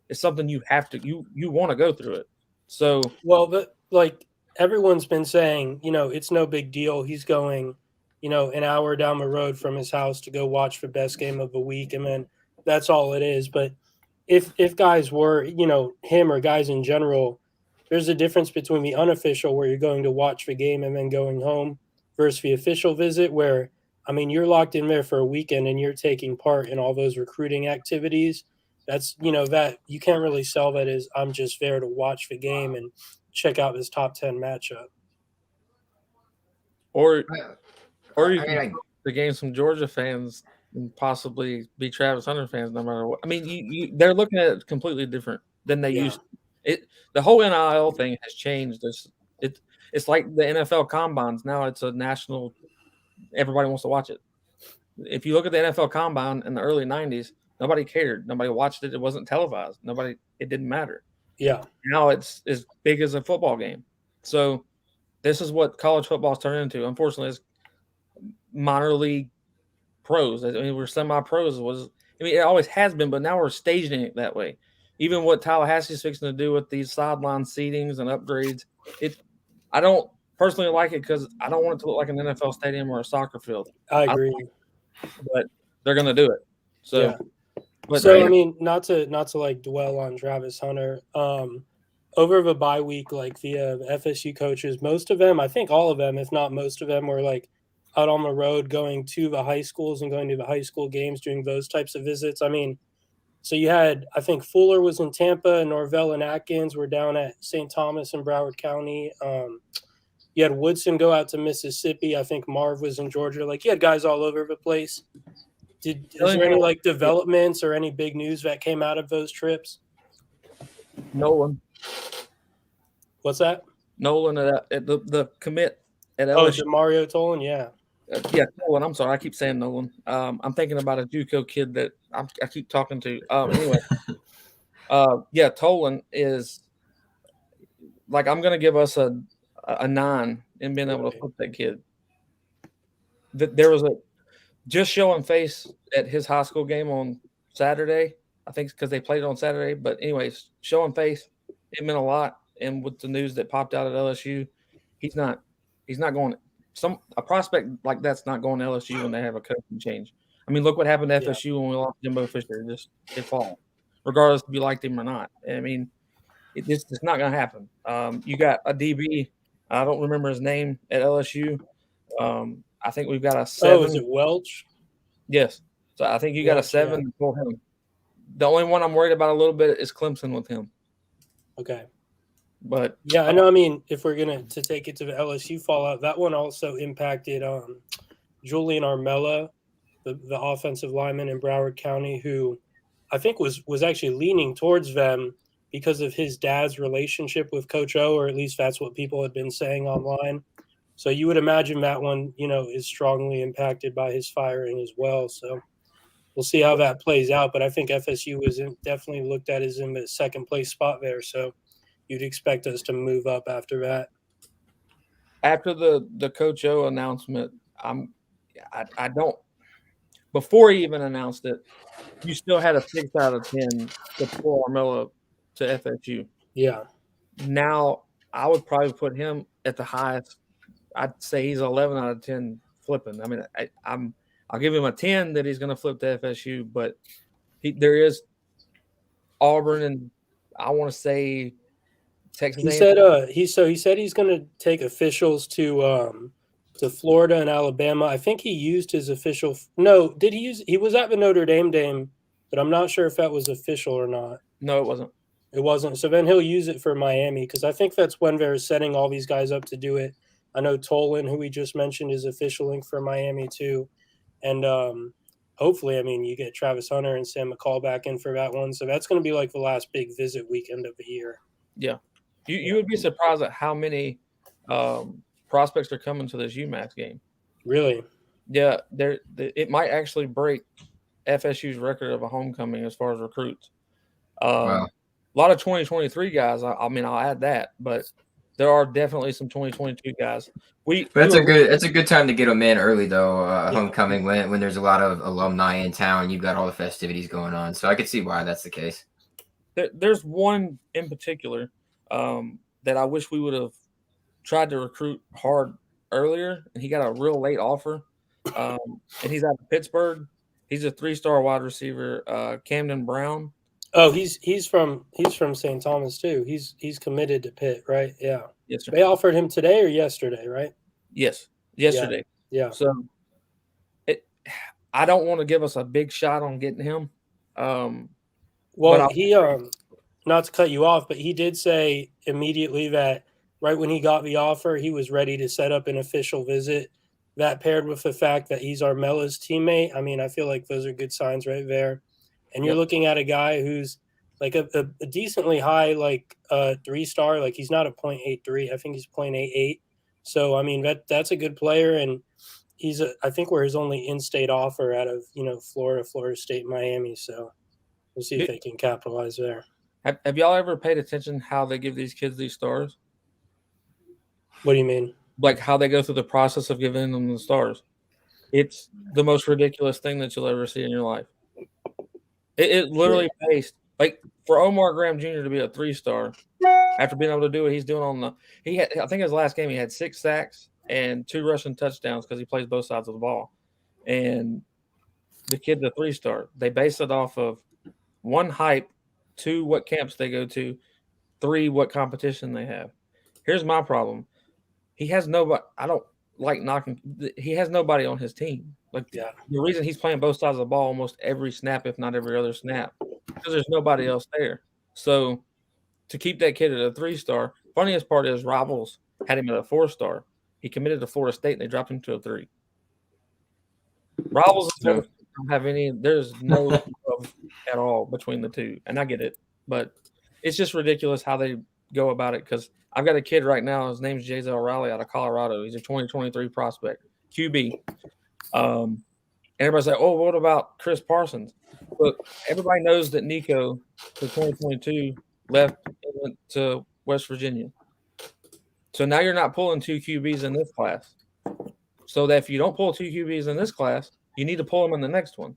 is something you have to you want to go through it. So but like everyone's been saying, it's no big deal. He's going, an hour down the road from his house to go watch the best game of the week, and then that's all it is. But if guys were, him or guys in general, there's a difference between the unofficial, where you're going to watch the game and then going home, versus the official visit, where, I mean, you're locked in there for a weekend and you're taking part in all those recruiting activities. That's, that you can't really sell that as I'm just there to watch the game and check out this top 10 matchup. Or you can the games from Georgia fans and possibly be Travis Hunter fans no matter what. I mean, they're looking at it completely different than they used to. The whole NIL thing has changed. It's like the NFL combines now. It's a national. Everybody wants to watch it. If you look at the NFL combine in the early '90s, nobody cared. Nobody watched it. It wasn't televised. It didn't matter. Yeah. Now it's as big as a football game. So this is what college football has turned into. Unfortunately, it's minor league pros. I mean, we're semi-pros. It always has been, but now we're staging it that way. Even what Tallahassee's fixing to do with these sideline seatings and upgrades, I don't personally like it because I don't want it to look like an NFL stadium or a soccer field. I agree. But they're going to do it. So, yeah. But so I mean, not to like dwell on Travis Hunter. Over the bye week, like the FSU coaches, most of them, I think all of them, if not most of them, were like out on the road going to the high schools and going to the high school games, doing those types of visits. I mean, so you had, I think Fuller was in Tampa, and Norvell and Atkins were down at St. Thomas in Broward County. You had Woodson go out to Mississippi. I think Marv was in Georgia. Like, you had guys all over the place. Is there any like developments or any big news that came out of those trips? Nolan. What's that? Nolan at the commit at LSU. Oh, Mario Tolan, yeah. Yeah, Nolan. I'm sorry, I keep saying Nolan. I'm thinking about a JUCO kid that I keep talking to. Anyway, yeah, Tolan is like, I'm going to give us a 9 in being able to flip that kid. There was just showing face at his high school game on Saturday. I think because they played it on Saturday. But anyways, showing face, it meant a lot. And with the news that popped out at LSU, he's not going. A prospect like that's not going to LSU when they have a coaching change. I mean, look what happened to FSU when we lost Jimbo Fisher. It fall, regardless if you liked him or not. I mean, it's not going to happen. You got a DB. I don't remember his name at LSU. I think we've got a 7. Oh, is it Welch? Yes. So I think you got a 7 for him. The only one I'm worried about a little bit is Clemson with him. Okay. But yeah, I know. I mean, if we're going to take it to the LSU fallout, that one also impacted Julian Armella, the offensive lineman in Broward County, who I think was actually leaning towards them because of his dad's relationship with Coach O, or at least that's what people had been saying online. So you would imagine that one, is strongly impacted by his firing as well. So we'll see how that plays out. But I think FSU was definitely looked at as in the second place spot there. So you'd expect us to move up after that. After the Coach O announcement, I don't. Before he even announced it, you still had a 6 out of 10 to pull Armella to FSU. Yeah. Now I would probably put him at the highest. I'd say he's 11 out of 10 flipping. I mean, I'll give him a 10 that he's going to flip to FSU, but there is Auburn and I want to say Texas. He said he said he's going to take officials to Florida and Alabama. I think he used his official. No, did he use? He was at the Notre Dame game, but I'm not sure if that was official or not. No, it wasn't. It wasn't. So then he'll use it for Miami because I think that's when they're setting all these guys up to do it. I know Tolan, who we just mentioned, is officialing for Miami too. And hopefully, I mean, you get Travis Hunter and Sam McCall back in for that one. So that's going to be like the last big visit weekend of the year. Yeah. You would be surprised at how many prospects are coming to this UMass game. Really? Yeah. It might actually break FSU's record of a homecoming as far as recruits. Wow. A lot of 2023 guys. I mean, I'll add that, but there are definitely some 2022 guys. It's a good time to get them in early though. Homecoming when there's a lot of alumni in town, you've got all the festivities going on. So I could see why that's the case. There's one in particular that I wish we would have tried to recruit hard earlier, and he got a real late offer. And he's out of Pittsburgh. He's a 3-star wide receiver, Camden Brown. Oh, he's from St. Thomas too. He's committed to Pitt, right? Yeah. Yes, sir. They offered him today or yesterday, right? Yes, yesterday. Yeah. So I don't want to give us a big shot on getting him. Well, he not to cut you off, but he did say immediately that right when he got the offer, he was ready to set up an official visit. That paired with the fact that he's Armella's teammate, I mean, I feel like those are good signs right there. And you're looking at a guy who's like a decently high, like 3-star. Like he's not a 0.83. I think he's 0.88. So I mean that's a good player, and I think we're his only in-state offer out of Florida State, Miami. So we'll see if they can capitalize there. Have y'all ever paid attention how they give these kids these stars? What do you mean? Like how they go through the process of giving them the stars. It's the most ridiculous thing that you'll ever see in your life. It literally based like for Omar Graham Jr. to be a 3-star after being able to do what he's doing on I think his last game he had 6 sacks and 2 rushing touchdowns because he plays both sides of the ball. And the kid's a 3-star. They base it off of 1, hype, 2, what camps they go to, 3, what competition they have. Here's my problem. He has nobody. I don't like knocking. He has nobody on his team. Like the reason he's playing both sides of the ball almost every snap, if not every other snap, because there's nobody else there. So to keep that kid at a 3-star, funniest part is Rivals had him at a 4-star. He committed to Florida State and they dropped him to a 3. Rivals don't have any. There's no love at all between the two, and I get it, but it's just ridiculous how they go about it. Because I've got a kid right now. His name's Jazel Riley out of Colorado. He's a 2023 prospect, QB. And everybody's like, "Oh, what about Chris Parsons?" But everybody knows that Nico, for 2022, left and went to West Virginia. So now you're not pulling 2 QBs in this class. So that if you don't pull 2 QBs in this class, you need to pull them in the next one.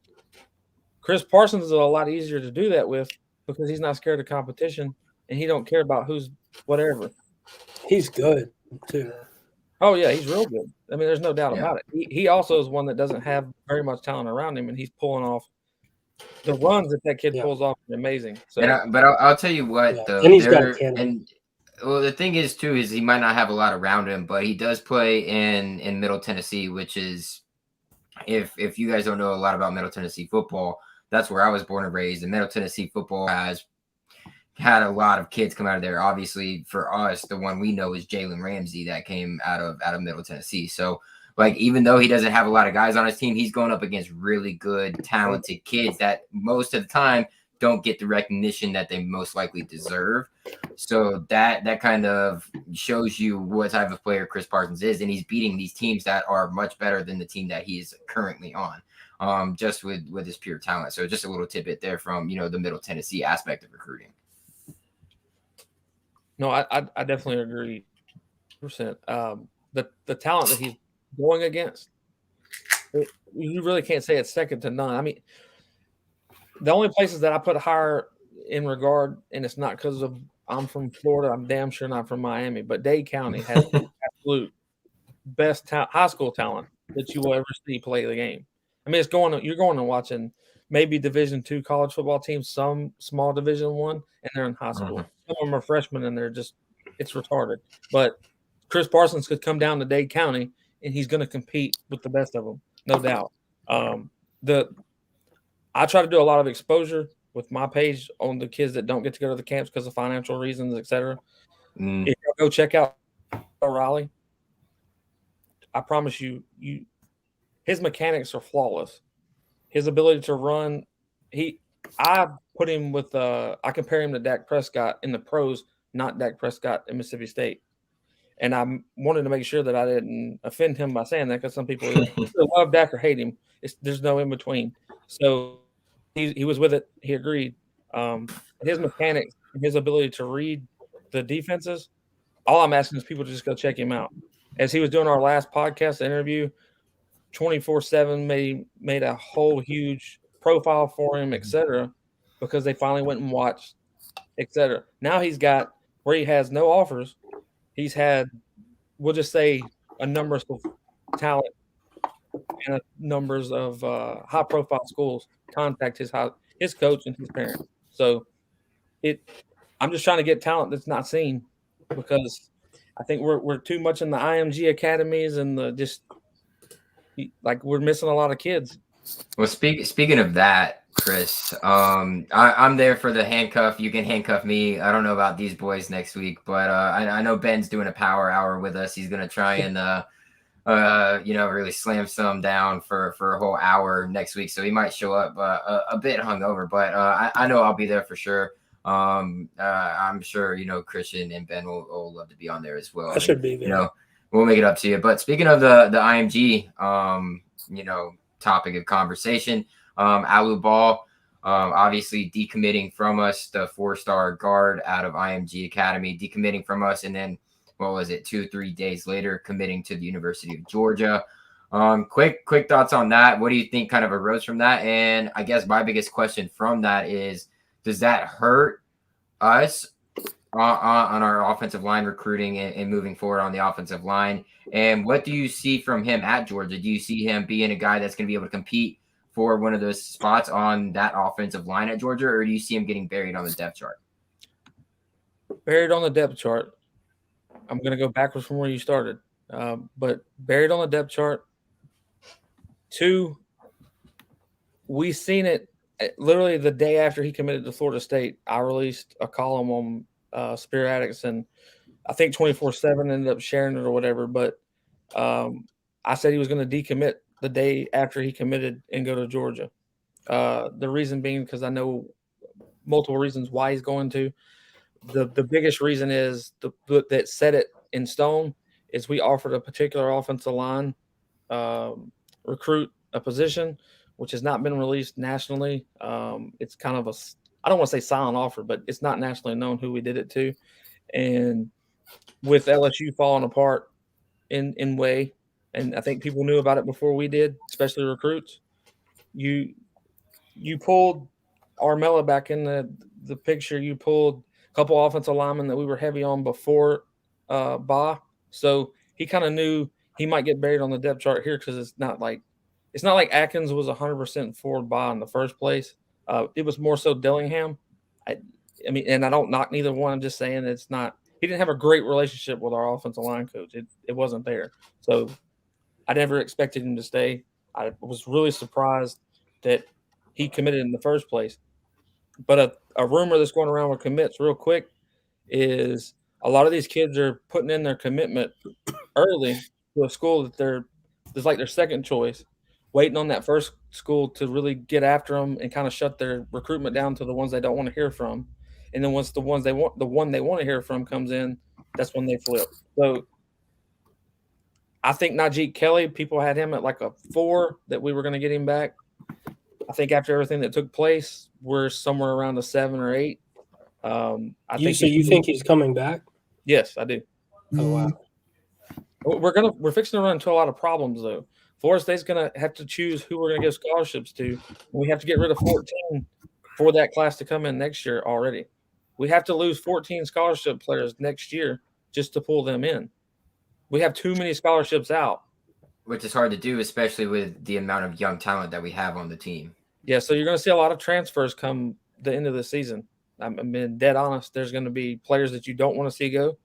Chris Parsons is a lot easier to do that with because he's not scared of competition and he don't care about who's whatever. He's good too. Oh yeah, he's real good. I mean, there's no doubt about it. He also is one that doesn't have very much talent around him, and he's pulling off the runs that kid pulls off are amazing. So, but I'll tell you what though, and he's got a cannon. Well, the thing is too is he might not have a lot around him, but he does play in Middle Tennessee, which is if you guys don't know a lot about Middle Tennessee football, that's where I was born and raised. And Middle Tennessee football has had a lot of kids come out of there. Obviously, for us, the one we know is Jalen Ramsey that came out of Middle Tennessee. So, like, even though he doesn't have a lot of guys on his team, he's going up against really good, talented kids that most of the time don't get the recognition that they most likely deserve. So that kind of shows you what type of player Chris Parsons is, and he's beating these teams that are much better than the team that he's currently on, just with his pure talent. So just a little tidbit there from the Middle Tennessee aspect of recruiting. No, I definitely agree. %. The talent that he's going against, you really can't say it's second to none. I mean, the only places that I put higher in regard, and it's not because of I'm from Florida, I'm damn sure not from Miami, but Dade County has the absolute best high school talent that you will ever see play the game. I mean, you're going and watching maybe Division II college football teams, some small Division I, and they're in high school. Some of them are freshmen, and it's retarded. But Chris Parsons could come down to Dade County, and he's going to compete with the best of them, no doubt. I try to do a lot of exposure with my page on the kids that don't get to go to the camps because of financial reasons, etc. If you go check out Riley, I promise you, his mechanics are flawless. His ability to run, I put him with I compare him to Dak Prescott in the pros, not Dak Prescott at Mississippi State. And I wanted to make sure that I didn't offend him by saying that because some people either love Dak or hate him. There's no in between. So he was with it. He agreed. His mechanics, his ability to read the defenses, all I'm asking is people to just go check him out. As he was doing our last podcast interview, 24/7 made a whole huge profile for him, etc., because they finally went and watched, etc. Now he's got where he has no offers. He's had, we'll just say, a numbers of talent and numbers of high-profile schools contact his coach and his parents. So I'm just trying to get talent that's not seen because I think we're too much in the IMG academies and we're missing a lot of kids. Well, speaking of that, Chris, I'm there for the handcuff. You can handcuff me. I don't know about these boys next week, but I know Ben's doing a power hour with us. He's gonna try and really slam some down for a whole hour next week. So he might show up a bit hungover, but I know I'll be there for sure. I'm sure Christian and Ben will love to be on there as well. I should be there. We'll make it up to you. But speaking of the IMG, topic of conversation, Alu Ball, obviously decommitting from us, the 4-star guard out of IMG Academy, decommitting from us, and then what was it, 2-3 days later, committing to the University of Georgia. Quick thoughts on that. What do you think kind of arose from that? And I guess my biggest question from that is, does that hurt us on our offensive line recruiting and moving forward on the offensive line? And what do you see from him at Georgia? Do you see him being a guy that's going to be able to compete for one of those spots on that offensive line at Georgia, or do you see him getting buried on the depth chart? Buried on the depth chart. I'm going to go backwards from where you started. But buried on the depth chart. 2, we seen it literally the day after he committed to Florida State. I released a column on Spear Addicts, and I think 24/7 ended up sharing it or whatever. But I said he was going to decommit the day after he committed and go to Georgia. The reason being because I know multiple reasons why he's going to. The biggest reason is that set it in stone is we offered a particular offensive line recruit a position, which has not been released nationally. It's kind of I don't want to say silent offer, but it's not nationally known who we did it to. And with LSU falling apart in way, and I think people knew about it before we did, especially recruits, you pulled Armella back in the picture. You pulled a couple offensive linemen that we were heavy on before Ba. So he kind of knew he might get buried on the depth chart here because it's not like Atkins was 100% for Ba in the first place. It was more so Dillingham. I mean, and I don't knock neither one. I'm just saying it's not. He didn't have a great relationship with our offensive line coach. It wasn't there. So I never expected him to stay. I was really surprised that he committed in the first place. But a rumor that's going around with commits real quick is a lot of these kids are putting in their commitment early to a school that there's like their second choice, waiting on that first school to really get after them and kind of shut their recruitment down to the ones they don't want to hear from. And then once the one they want to hear from comes in, that's when they flip. So I think Najee Kelly, people had him at like a 4 that we were going to get him back. I think after everything that took place, we're somewhere around a 7 or 8. You think he's coming back? Yes, I do. Oh wow. We're fixing to run into a lot of problems though. Florida State's going to have to choose who we're going to give scholarships to. We have to get rid of 14 for that class to come in next year already. We have to lose 14 scholarship players next year just to pull them in. We have too many scholarships out. Which is hard to do, especially with the amount of young talent that we have on the team. Yeah, so you're going to see a lot of transfers come the end of the season. I'm being dead honest. There's going to be players that you don't want to see go.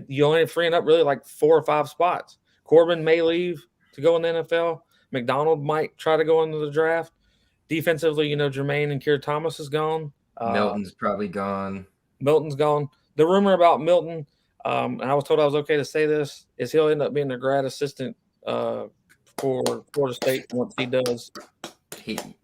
You only freeing up really like 4 or 5 spots. Corbin may leave to go in the NFL. McDonald might try to go into the draft. Defensively, Jermaine and Keir Thomas is gone. Milton's probably gone. Milton's gone. The rumor about Milton, and I was told I was okay to say this, is he'll end up being a grad assistant for Florida State once he does.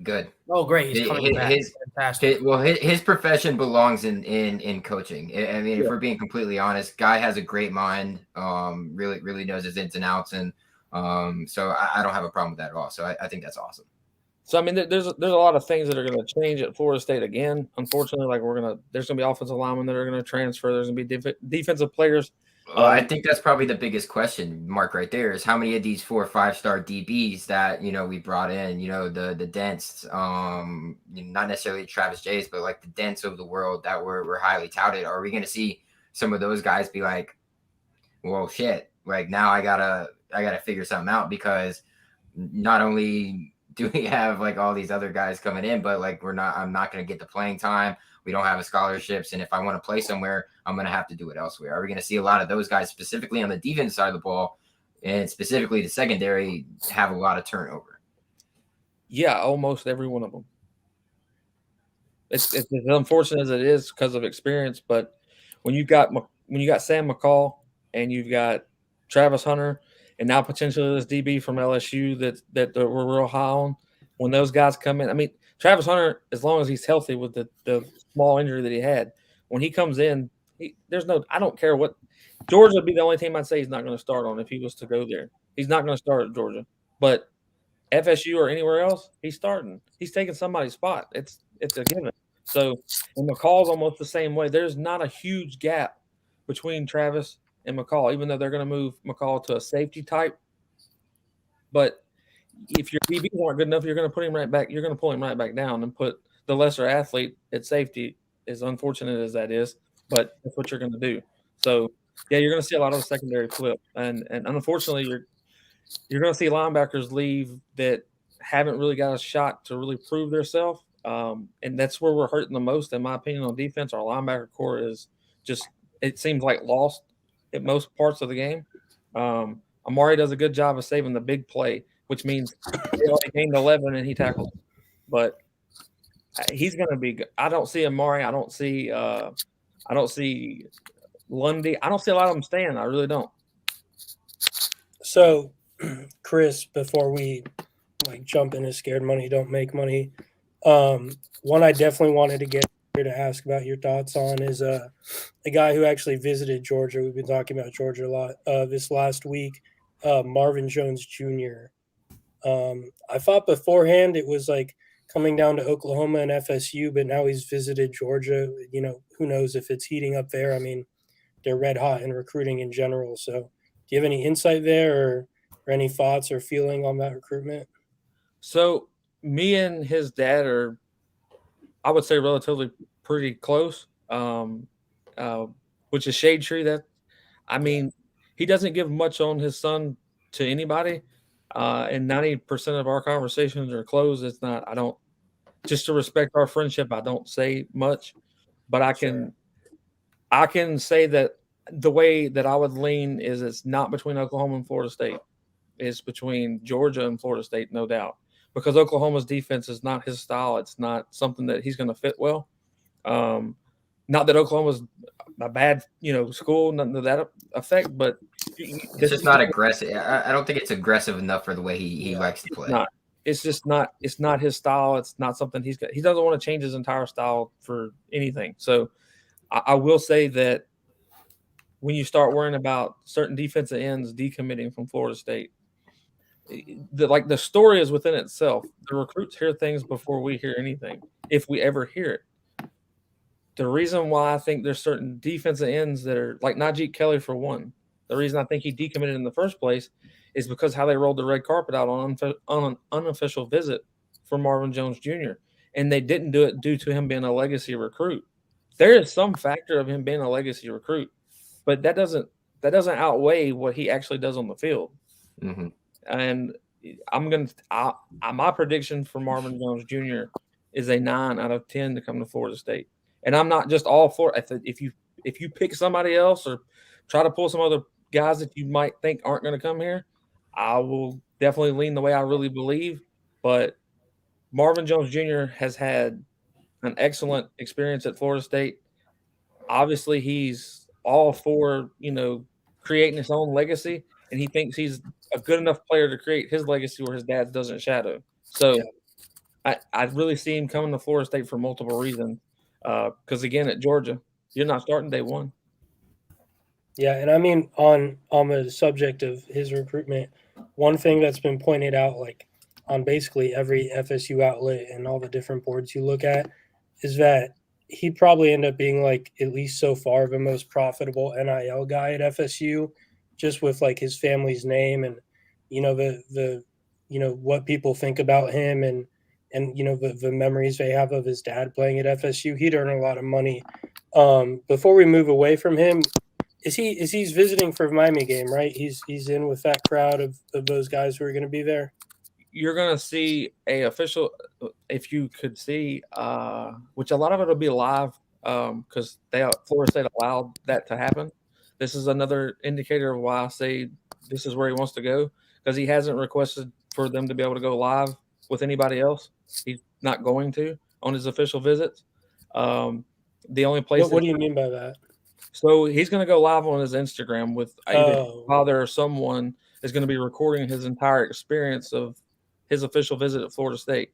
Good. Oh, great. He's coming back. Fantastic. His profession belongs in coaching. I mean, if we're being completely honest, guy has a great mind, really knows his ins and outs. And so I don't have a problem with that at all. So I think that's awesome. So, I mean, there's a lot of things that are going to change at Florida State again. Unfortunately, like there's going to be offensive linemen that are going to transfer. There's going to be defensive players. I think that's probably the biggest question mark right there is how many of these 4 or 5-star DBs that, we brought in, the Dents, not necessarily Travis Jays, but like the Dents of the world that were highly touted. Are we going to see some of those guys be like, well, shit, like now I gotta figure something out because not only do we have like all these other guys coming in, but like I'm not going to get the playing time. We don't have scholarships. And if I want to play somewhere, I'm going to have to do it elsewhere. Are we going to see a lot of those guys specifically on the defense side of the ball and specifically the secondary have a lot of turnover? Yeah, almost every one of them. It's as unfortunate as it is because of experience, but when you got Sam McCall and you've got Travis Hunter and now potentially this DB from LSU that we're real high on, when those guys come in, I mean, Travis Hunter, as long as he's healthy with the small injury that he had, when he comes in, I don't care what. Georgia would be the only team I'd say he's not going to start on if he was to go there. He's not going to start at Georgia. But FSU or anywhere else, he's starting. He's taking somebody's spot. It's a given. So, and McCall's almost the same way. There's not a huge gap between Travis and McCall, even though they're going to move McCall to a safety type. But if your DBs aren't good enough, you're going to put him right back. You're going to pull him right back down and put the lesser athlete at safety, as unfortunate as that is. But that's what you're going to do. So, yeah, you're going to see a lot of the secondary flip. And unfortunately, you're going to see linebackers leave that haven't really got a shot to really prove themselves. And that's where we're hurting the most, in my opinion, on defense. Our linebacker core is just, it seems like, lost at most parts of the game. Amari does a good job of saving the big play, which means he only gained 11 and he tackled. But he's going to be good. I don't see Amari. I don't see Lundy. I don't see a lot of them staying. I really don't. So, Chris, before we jump into scared money, don't make money, one I definitely wanted to get here to ask about your thoughts on is a guy who actually visited Georgia. We've been talking about Georgia a lot this last week, Marvin Jones Jr. I thought beforehand it was like coming down to Oklahoma and FSU, but now he's visited Georgia. Who knows if it's heating up there. I mean, they're red hot in recruiting in general. So do you have any insight there or any thoughts or feeling on that recruitment? So me and his dad are, I would say, relatively pretty close, which is shade tree. He doesn't give much on his son to anybody. And 90% of our conversations are closed. It's not, just to respect our friendship, I don't say much, but I can say that the way that I would lean is it's not between Oklahoma and Florida State. It's between Georgia and Florida State, no doubt, because Oklahoma's defense is not his style. It's not something that he's going to fit well. Not that Oklahoma's a bad, school, nothing to that effect, but it's just not aggressive. I don't think it's aggressive enough for the way he likes to play. It's just not. It's not his style. It's not something he doesn't want to change his entire style for anything. So I will say that when you start worrying about certain defensive ends decommitting from Florida State, the story is within itself. The recruits hear things before we hear anything, if we ever hear it. The reason why I think there's certain defensive ends that are like Najee Kelly, for one, the reason I think he decommitted in the first place is because how they rolled the red carpet out on an unofficial visit for Marvin Jones Jr. And they didn't do it due to him being a legacy recruit. There is some factor of him being a legacy recruit, but that doesn't outweigh what he actually does on the field. Mm-hmm. And my prediction for Marvin Jones Jr. is a 9 out of 10 to come to Florida State. And I'm not just all for it. If you pick somebody else or try to pull some other guys that you might think aren't going to come here, I will definitely lean the way I really believe. But Marvin Jones Jr. has had an excellent experience at Florida State. Obviously, he's all for, creating his own legacy, and he thinks he's a good enough player to create his legacy where his dad doesn't shadow. So I really see him coming to Florida State for multiple reasons. Because, again, at Georgia, you're not starting day one. Yeah, and I mean, on the subject of his recruitment, one thing that's been pointed out, like on basically every FSU outlet and all the different boards you look at, is that he'd probably end up being, like, at least so far, the most profitable NIL guy at FSU, just with like his family's name and the what people think about him and the memories they have of his dad playing at FSU. He'd earn a lot of money. Before we move away from him, he's visiting for the Miami game, right? He's in with that crowd of those guys who are going to be there. You're going to see a official, if you could see, which a lot of it will be live because Florida State allowed that to happen. This is another indicator of why I say this is where he wants to go, because he hasn't requested for them to be able to go live with anybody else. He's not going to on his official visits. The only place. What do you mean by that? So he's going to go live on his Instagram with either father or someone is going to be recording his entire experience of his official visit at Florida State.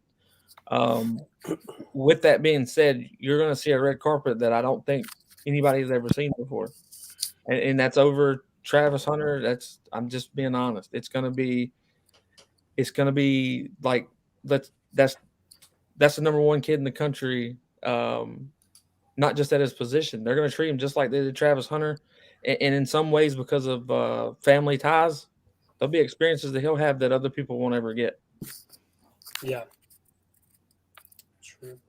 With that being said, you're going to see a red carpet that I don't think anybody's ever seen before, and that's over Travis Hunter. I'm just being honest. It's going to be like that's the number one kid in the country. Not just at his position. They're going to treat him just like they did Travis Hunter. And in some ways, because of family ties, there'll be experiences that he'll have that other people won't ever get. Yeah. True.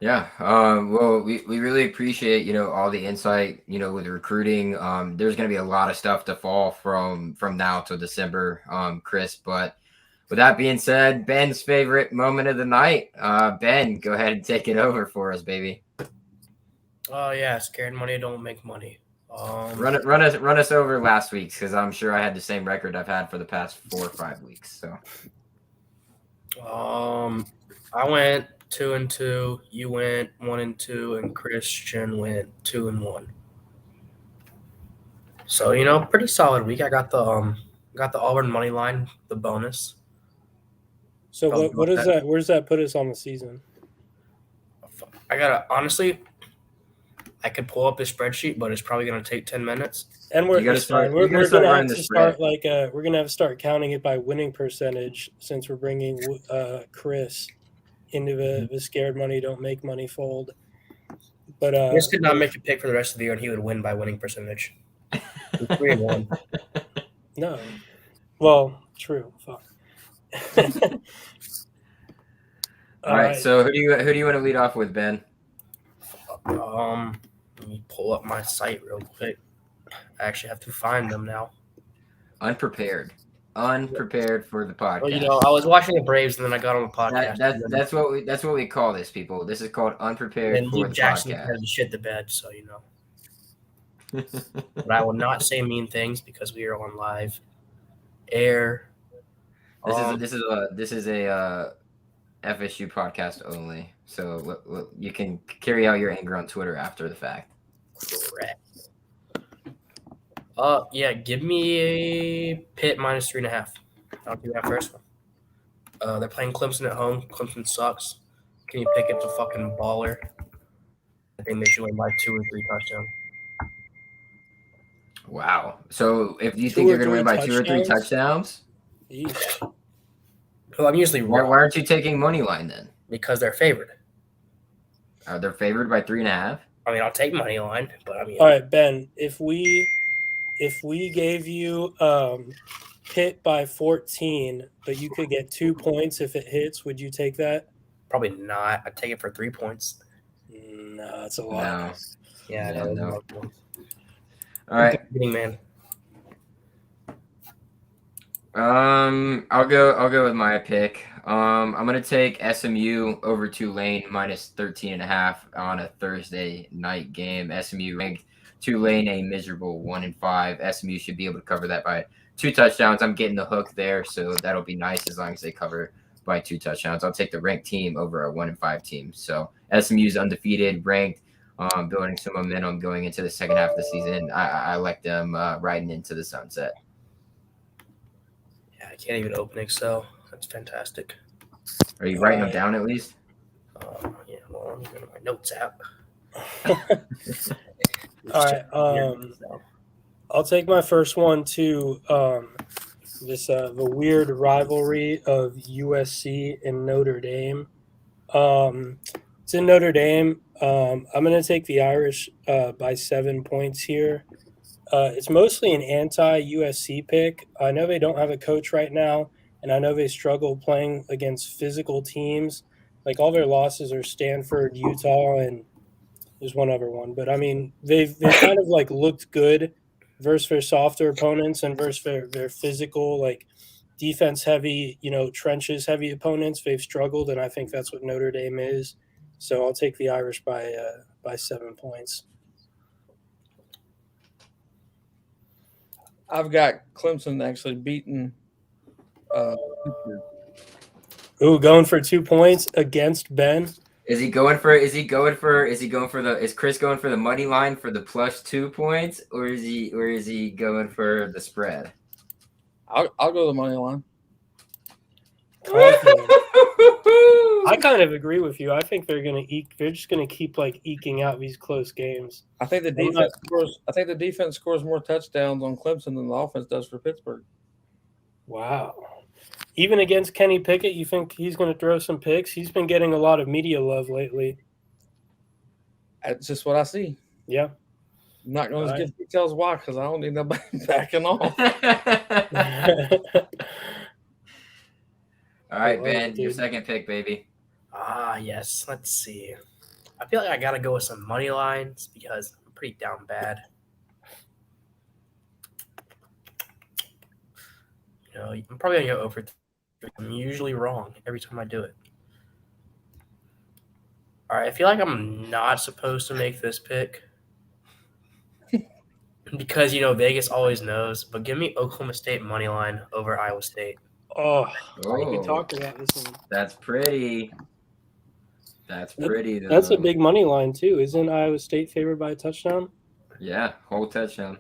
Yeah. Well, we really appreciate, all the insight, with recruiting. There's going to be a lot of stuff to fall from now till December, Chris. But with that being said, Ben's favorite moment of the night. Ben, go ahead and take it over for us, baby. Oh yeah, scared money don't make money. Run us over last week's, because I'm sure I had the same record I've had for the past 4 or 5 weeks. So, I went 2-2. You went 1-2, and Christian went 2-1. So pretty solid week. I got the Auburn money line, the bonus. So what is that? Where's that put us on the season? Honestly, I could pull up the spreadsheet, but it's probably going to take 10 minutes. And we're going to start counting it by winning percentage, since we're bringing Chris into the scared money don't make money fold. But Chris could not make a pick for the rest of the year, and he would win by winning percentage. 3-1. No, well, true. Fuck. All right. So who do you want to lead off with, Ben? Let me pull up my site real quick. I actually have to find them now. Unprepared for the podcast. Well, I was watching the Braves, and then I got on the podcast. That's what we call this, people. This is called unprepared and for the Jackson podcast. has shit the bed, so But I will not say mean things because we are on live air. This is a FSU podcast only, so you can carry out your anger on Twitter after the fact. Correct. Yeah, give me a Pitt minus 3.5. I'll do that first one. They're playing Clemson at home. Clemson sucks. Can you pick it to fucking baller? I think they should win by 2 or 3 touchdowns. Wow. So if you think you're going to win by 2 or 3 touchdowns? Well, I'm usually wrong. Why aren't you taking money line then? Because they're favored. Are they favored by 3.5? I mean, I'll take money line, but I mean. All right, Ben. If we gave you Pitt by 14, but you could get 2 points if it hits, would you take that? Probably not. I'd take it for 3 points. No, that's a lot. No. Yeah, no. All right, man. I'll go with my pick. I'm gonna take SMU over Tulane minus 13.5 on a Thursday night game. SMU ranked, Tulane a miserable 1-5. SMU should be able to cover that by 2 touchdowns. I'm getting the hook there, so that'll be nice as long as they cover by 2 touchdowns. I'll take the ranked team over a 1-5 team. So SMU's undefeated, ranked, building some momentum going into the second half of the season. I like them riding into the sunset. Yeah, I can't even open Excel. That's fantastic. Are you writing them down at least? Yeah, well, I'm going to my notes app. All right. I'll take my first one to the weird rivalry of USC and Notre Dame. It's in Notre Dame. I'm going to take the Irish by 7 points here. It's mostly an anti-USC pick. I know they don't have a coach right now, and I know they struggle playing against physical teams. Like, all their losses are Stanford, Utah, and there's one other one. But, I mean, they've kind of, like, looked good versus their softer opponents and versus their physical, like, defense-heavy, trenches-heavy opponents. They've struggled, and I think that's what Notre Dame is. So I'll take the Irish by 7 points. I've got Clemson actually beating. Going for 2 points against Ben. Is Chris going for the money line for the plus 2 points, or is he going for the spread? I'll go the money line. I kind of agree with you. I think they're just gonna keep like eking out these close games. I think the defense scores. I think the defense scores more touchdowns on Clemson than the offense does for Pittsburgh. Wow. Even against Kenny Pickett, you think he's going to throw some picks? He's been getting a lot of media love lately. That's just what I see. Yeah. I'm not going to give details why, because I don't need nobody backing off. All right, Ben, your second pick, baby. Yes. Let's see. I feel like I got to go with some money lines because I'm pretty down bad. You know, I'm probably going to go over. I'm usually wrong every time I do it. All right, I feel like I'm not supposed to make this pick because, you know, Vegas always knows. But give me Oklahoma State money line over Iowa State. Oh, we talked about this one. That's pretty. That's pretty. That's a big money line, too. Isn't Iowa State favored by a touchdown? Yeah, whole touchdown.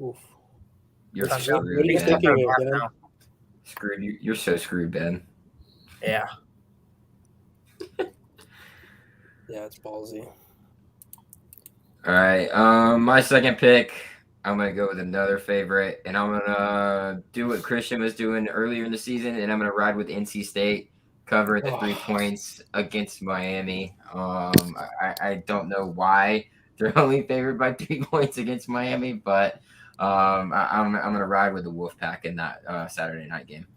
Oof. You're screwed, what are you thinking of, Ben? Screwed. You're so screwed, Ben. Yeah. Yeah, it's ballsy. All right. My second pick, I'm gonna go with another favorite, and I'm gonna do what Christian was doing earlier in the season, and I'm gonna ride with NC State, cover the 3 points against Miami. I don't know why they're only favored by 3 points against Miami, but I'm gonna ride with the Wolfpack in that Saturday night game.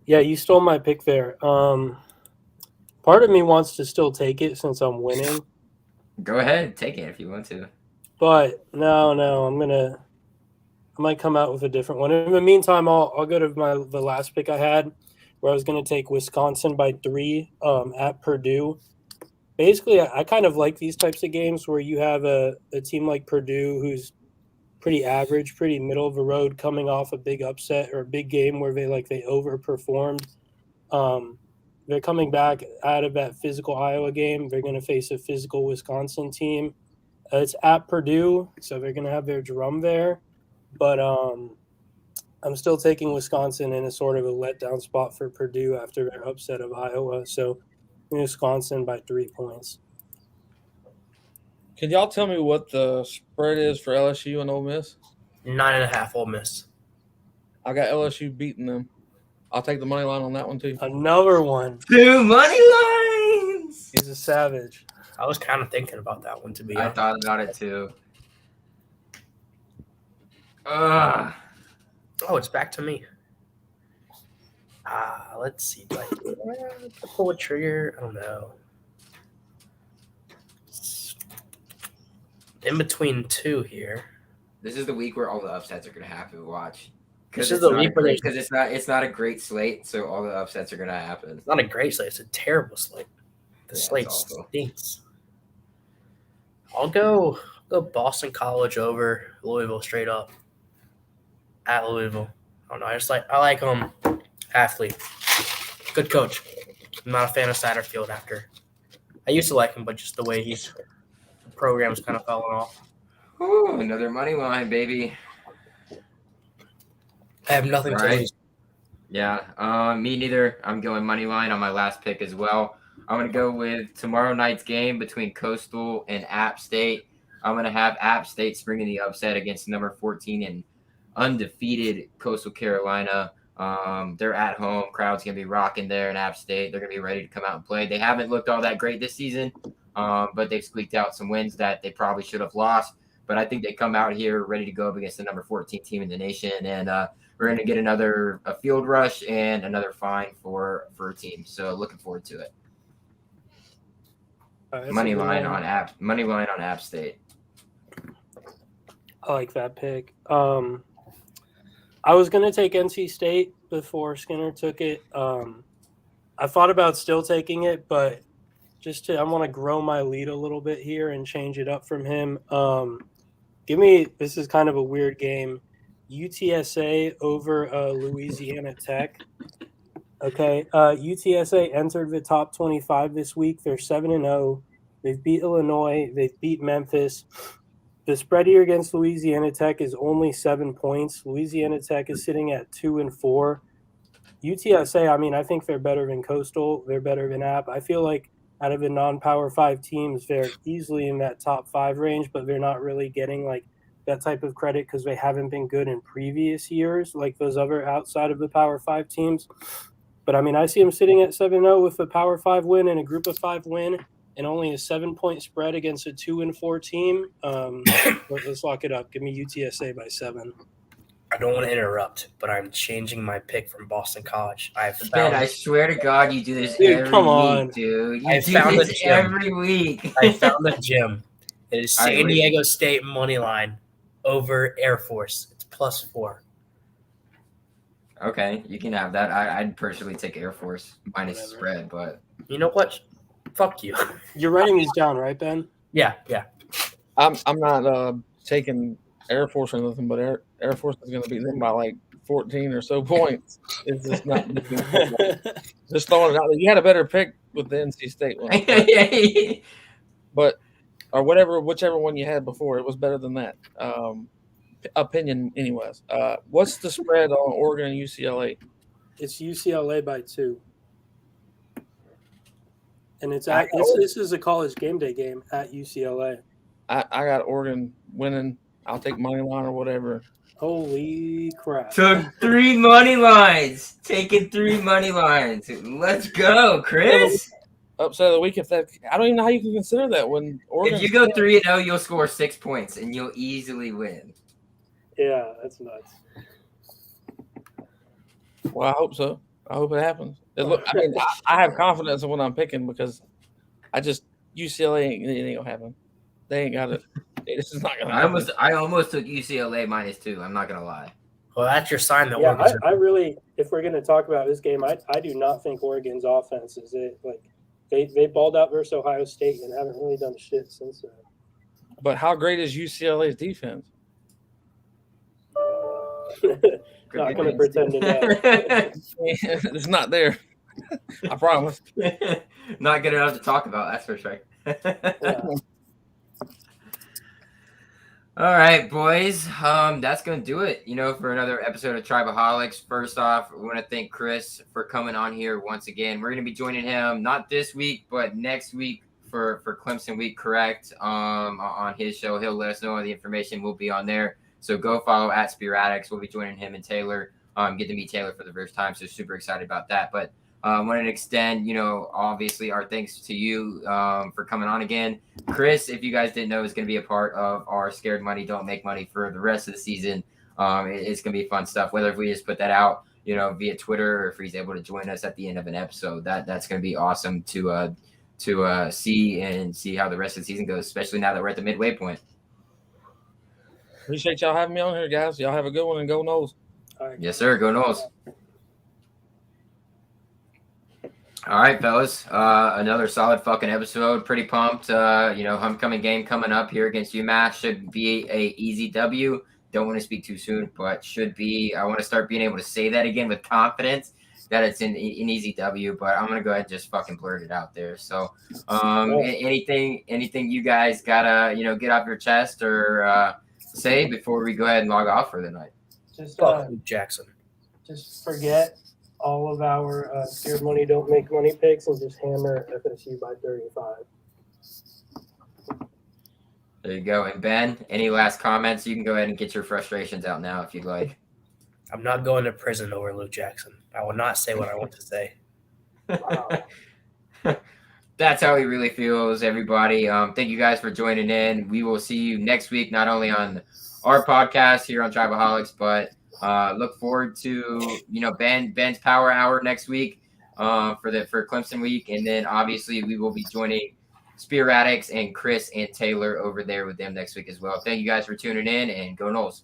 Yeah, you stole my pick there. Part of me wants to still take it since I'm winning. Go ahead, take it if you want to. But no, I might come out with a different one. In the meantime, I'll go to the last pick I had, where I was going to take Wisconsin by 3 at Purdue. Basically, I kind of like these types of games where you have a team like Purdue who's pretty average, pretty middle of the road, coming off a big upset or a big game where they overperformed. They're coming back out of that physical Iowa game. They're going to face a physical Wisconsin team. It's at Purdue, so they're going to have their drum there. But I'm still taking Wisconsin in a sort of a letdown spot for Purdue after their upset of Iowa. So Wisconsin by 3 points. Can y'all tell me what the spread is for LSU and Ole Miss? 9.5 Ole Miss. I got LSU beating them. I'll take the money line on that one too. Another one. 2 money lines. He's a savage. I was kind of thinking about that one, to be honest. I thought about it too. Oh, it's back to me. Let's see. Do I pull a trigger? I don't know. It's in between 2 here. This is the week where all the upsets are going to happen. Watch. This is the week where because it's not a great slate, so all the upsets are going to happen. It's not a great slate. It's a terrible slate. The slate stinks. I'll go Boston College over Louisville straight up. At Louisville. I don't know. I like athlete. Good coach. I'm not a fan of Satterfield after. I used to like him, but just the way the program's kind of fallen off. Ooh, another money line, baby. I have nothing to lose. Yeah, me neither. I'm going money line on my last pick as well. I'm going to go with tomorrow night's game between Coastal and App State. I'm going to have App State springing the upset against number 14 and undefeated Coastal Carolina. They're at home. Crowd's going to be rocking there in App State. They're going to be ready to come out and play. They haven't looked all that great this season, but they've squeaked out some wins that they probably should have lost. But I think they come out here ready to go up against the number 14 team in the nation, and we're going to get a field rush and another fine for a team. So looking forward to it. Money line on App State. I like that pick. I was going to take NC State before Skinner took it. I thought about still taking it, but I want to grow my lead a little bit here and change it up from him. This is kind of a weird game. UTSA over Louisiana Tech. Okay, UTSA entered the top 25 this week. They're 7-0. They've beat Illinois. They've beat Memphis. The spread here against Louisiana Tech is only 7 points. Louisiana Tech is sitting at 2-4. UTSA, I mean, I think they're better than Coastal. They're better than App. I feel like out of the non-Power 5 teams, they're easily in that top 5 range, but they're not really getting like that type of credit because they haven't been good in previous years like those other outside of the Power 5 teams. But I mean, I see them sitting at 7-0 with a Power 5 win and a Group of 5 win and only a 7-point spread against a 2-4 team. Let's lock it up. Give me UTSA by 7. I don't want to interrupt, but I'm changing my pick from Boston College. Ben, I swear to God, you do this Dude, every come week, on. dude. You I do found this a gem. every week. I found the gym. It is All right, San what is it? Diego State money line over Air Force. It's +4. Okay, you can have that. I'd personally take Air Force minus Whatever. spread, but You know what? Fuck you. You're writing these down, right, Ben? Yeah. I'm not taking Air Force or nothing, but Air Force is going to beat them by like 14 or so points. It's just not just throwing it out there. You had a better pick with the NC State one, but or whichever one you had before, it was better than that. Opinion, anyways. What's the spread on Oregon and UCLA? It's UCLA by 2. And it's I- at this is a college game day game at UCLA. I got Oregon winning. I'll take money line or whatever. Holy crap. took 3 money lines. Taking 3 money lines. Let's go, Chris. Upset of the week. If that, I don't even know how you can consider that when Oregon. If you go 3-0, you'll score 6 points and you'll easily win. Yeah, that's nuts. Well, I hope so. I hope it happens. I have confidence in what I'm picking because I just UCLA ain't gonna happen. They ain't got it. This is not gonna happen. I almost took UCLA -2. I'm not gonna lie. Well, that's your sign that Yeah, Oregon's I really, if we're going to talk about this game, I do not think Oregon's offense is it. Like, they balled out versus Ohio State and haven't really done shit since then. But how great is UCLA's defense? Not going to pretend to know. It's not there. I promise. Not good enough to talk about, that's for sure. Yeah. All right, boys. That's gonna do it. For another episode of Tribaholics. First off, we want to thank Chris for coming on here once again. We're gonna be joining him not this week, but next week for Clemson Week. Correct? On his show, he'll let us know all the information will be on there. So go follow at Spearatics. We'll be joining him and Taylor. Get to meet Taylor for the first time, so super excited about that. But want to extend, obviously our thanks to you for coming on again. Chris, if you guys didn't know, is going to be a part of our Scared Money, Don't Make Money for the rest of the season. It's going to be fun stuff, whether if we just put that out, via Twitter or if he's able to join us at the end of an episode. That's going to be awesome to see how the rest of the season goes, especially now that we're at the midway point. Appreciate y'all having me on here, guys. Y'all have a good one and go Noles. All right. Yes, sir. Go Noles. All right, fellas. Another solid fucking episode. Pretty pumped. Homecoming game coming up here against UMass should be a easy W. Don't want to speak too soon, but should be. I want to start being able to say that again with confidence that it's an easy W. But I'm gonna go ahead and just fucking blurt it out there. So, anything you guys gotta get off your chest or say before we go ahead and log off for the night? Just Luke Jackson. just forget all of our Scared Money, Don't Make Money picks and just hammer FSU by 35. There you go. And Ben, any last comments? You can go ahead and get your frustrations out now if you'd like. I'm not going to prison over Luke Jackson. I will not say what I want to say. Wow. That's how he really feels, everybody. Thank you guys for joining in. We will see you next week, not only on our podcast here on Tribaholics, but look forward to Ben's Power Hour next week for Clemson Week, and then obviously we will be joining Spearatics and Chris and Taylor over there with them next week as well. Thank you guys for tuning in, and go Noles.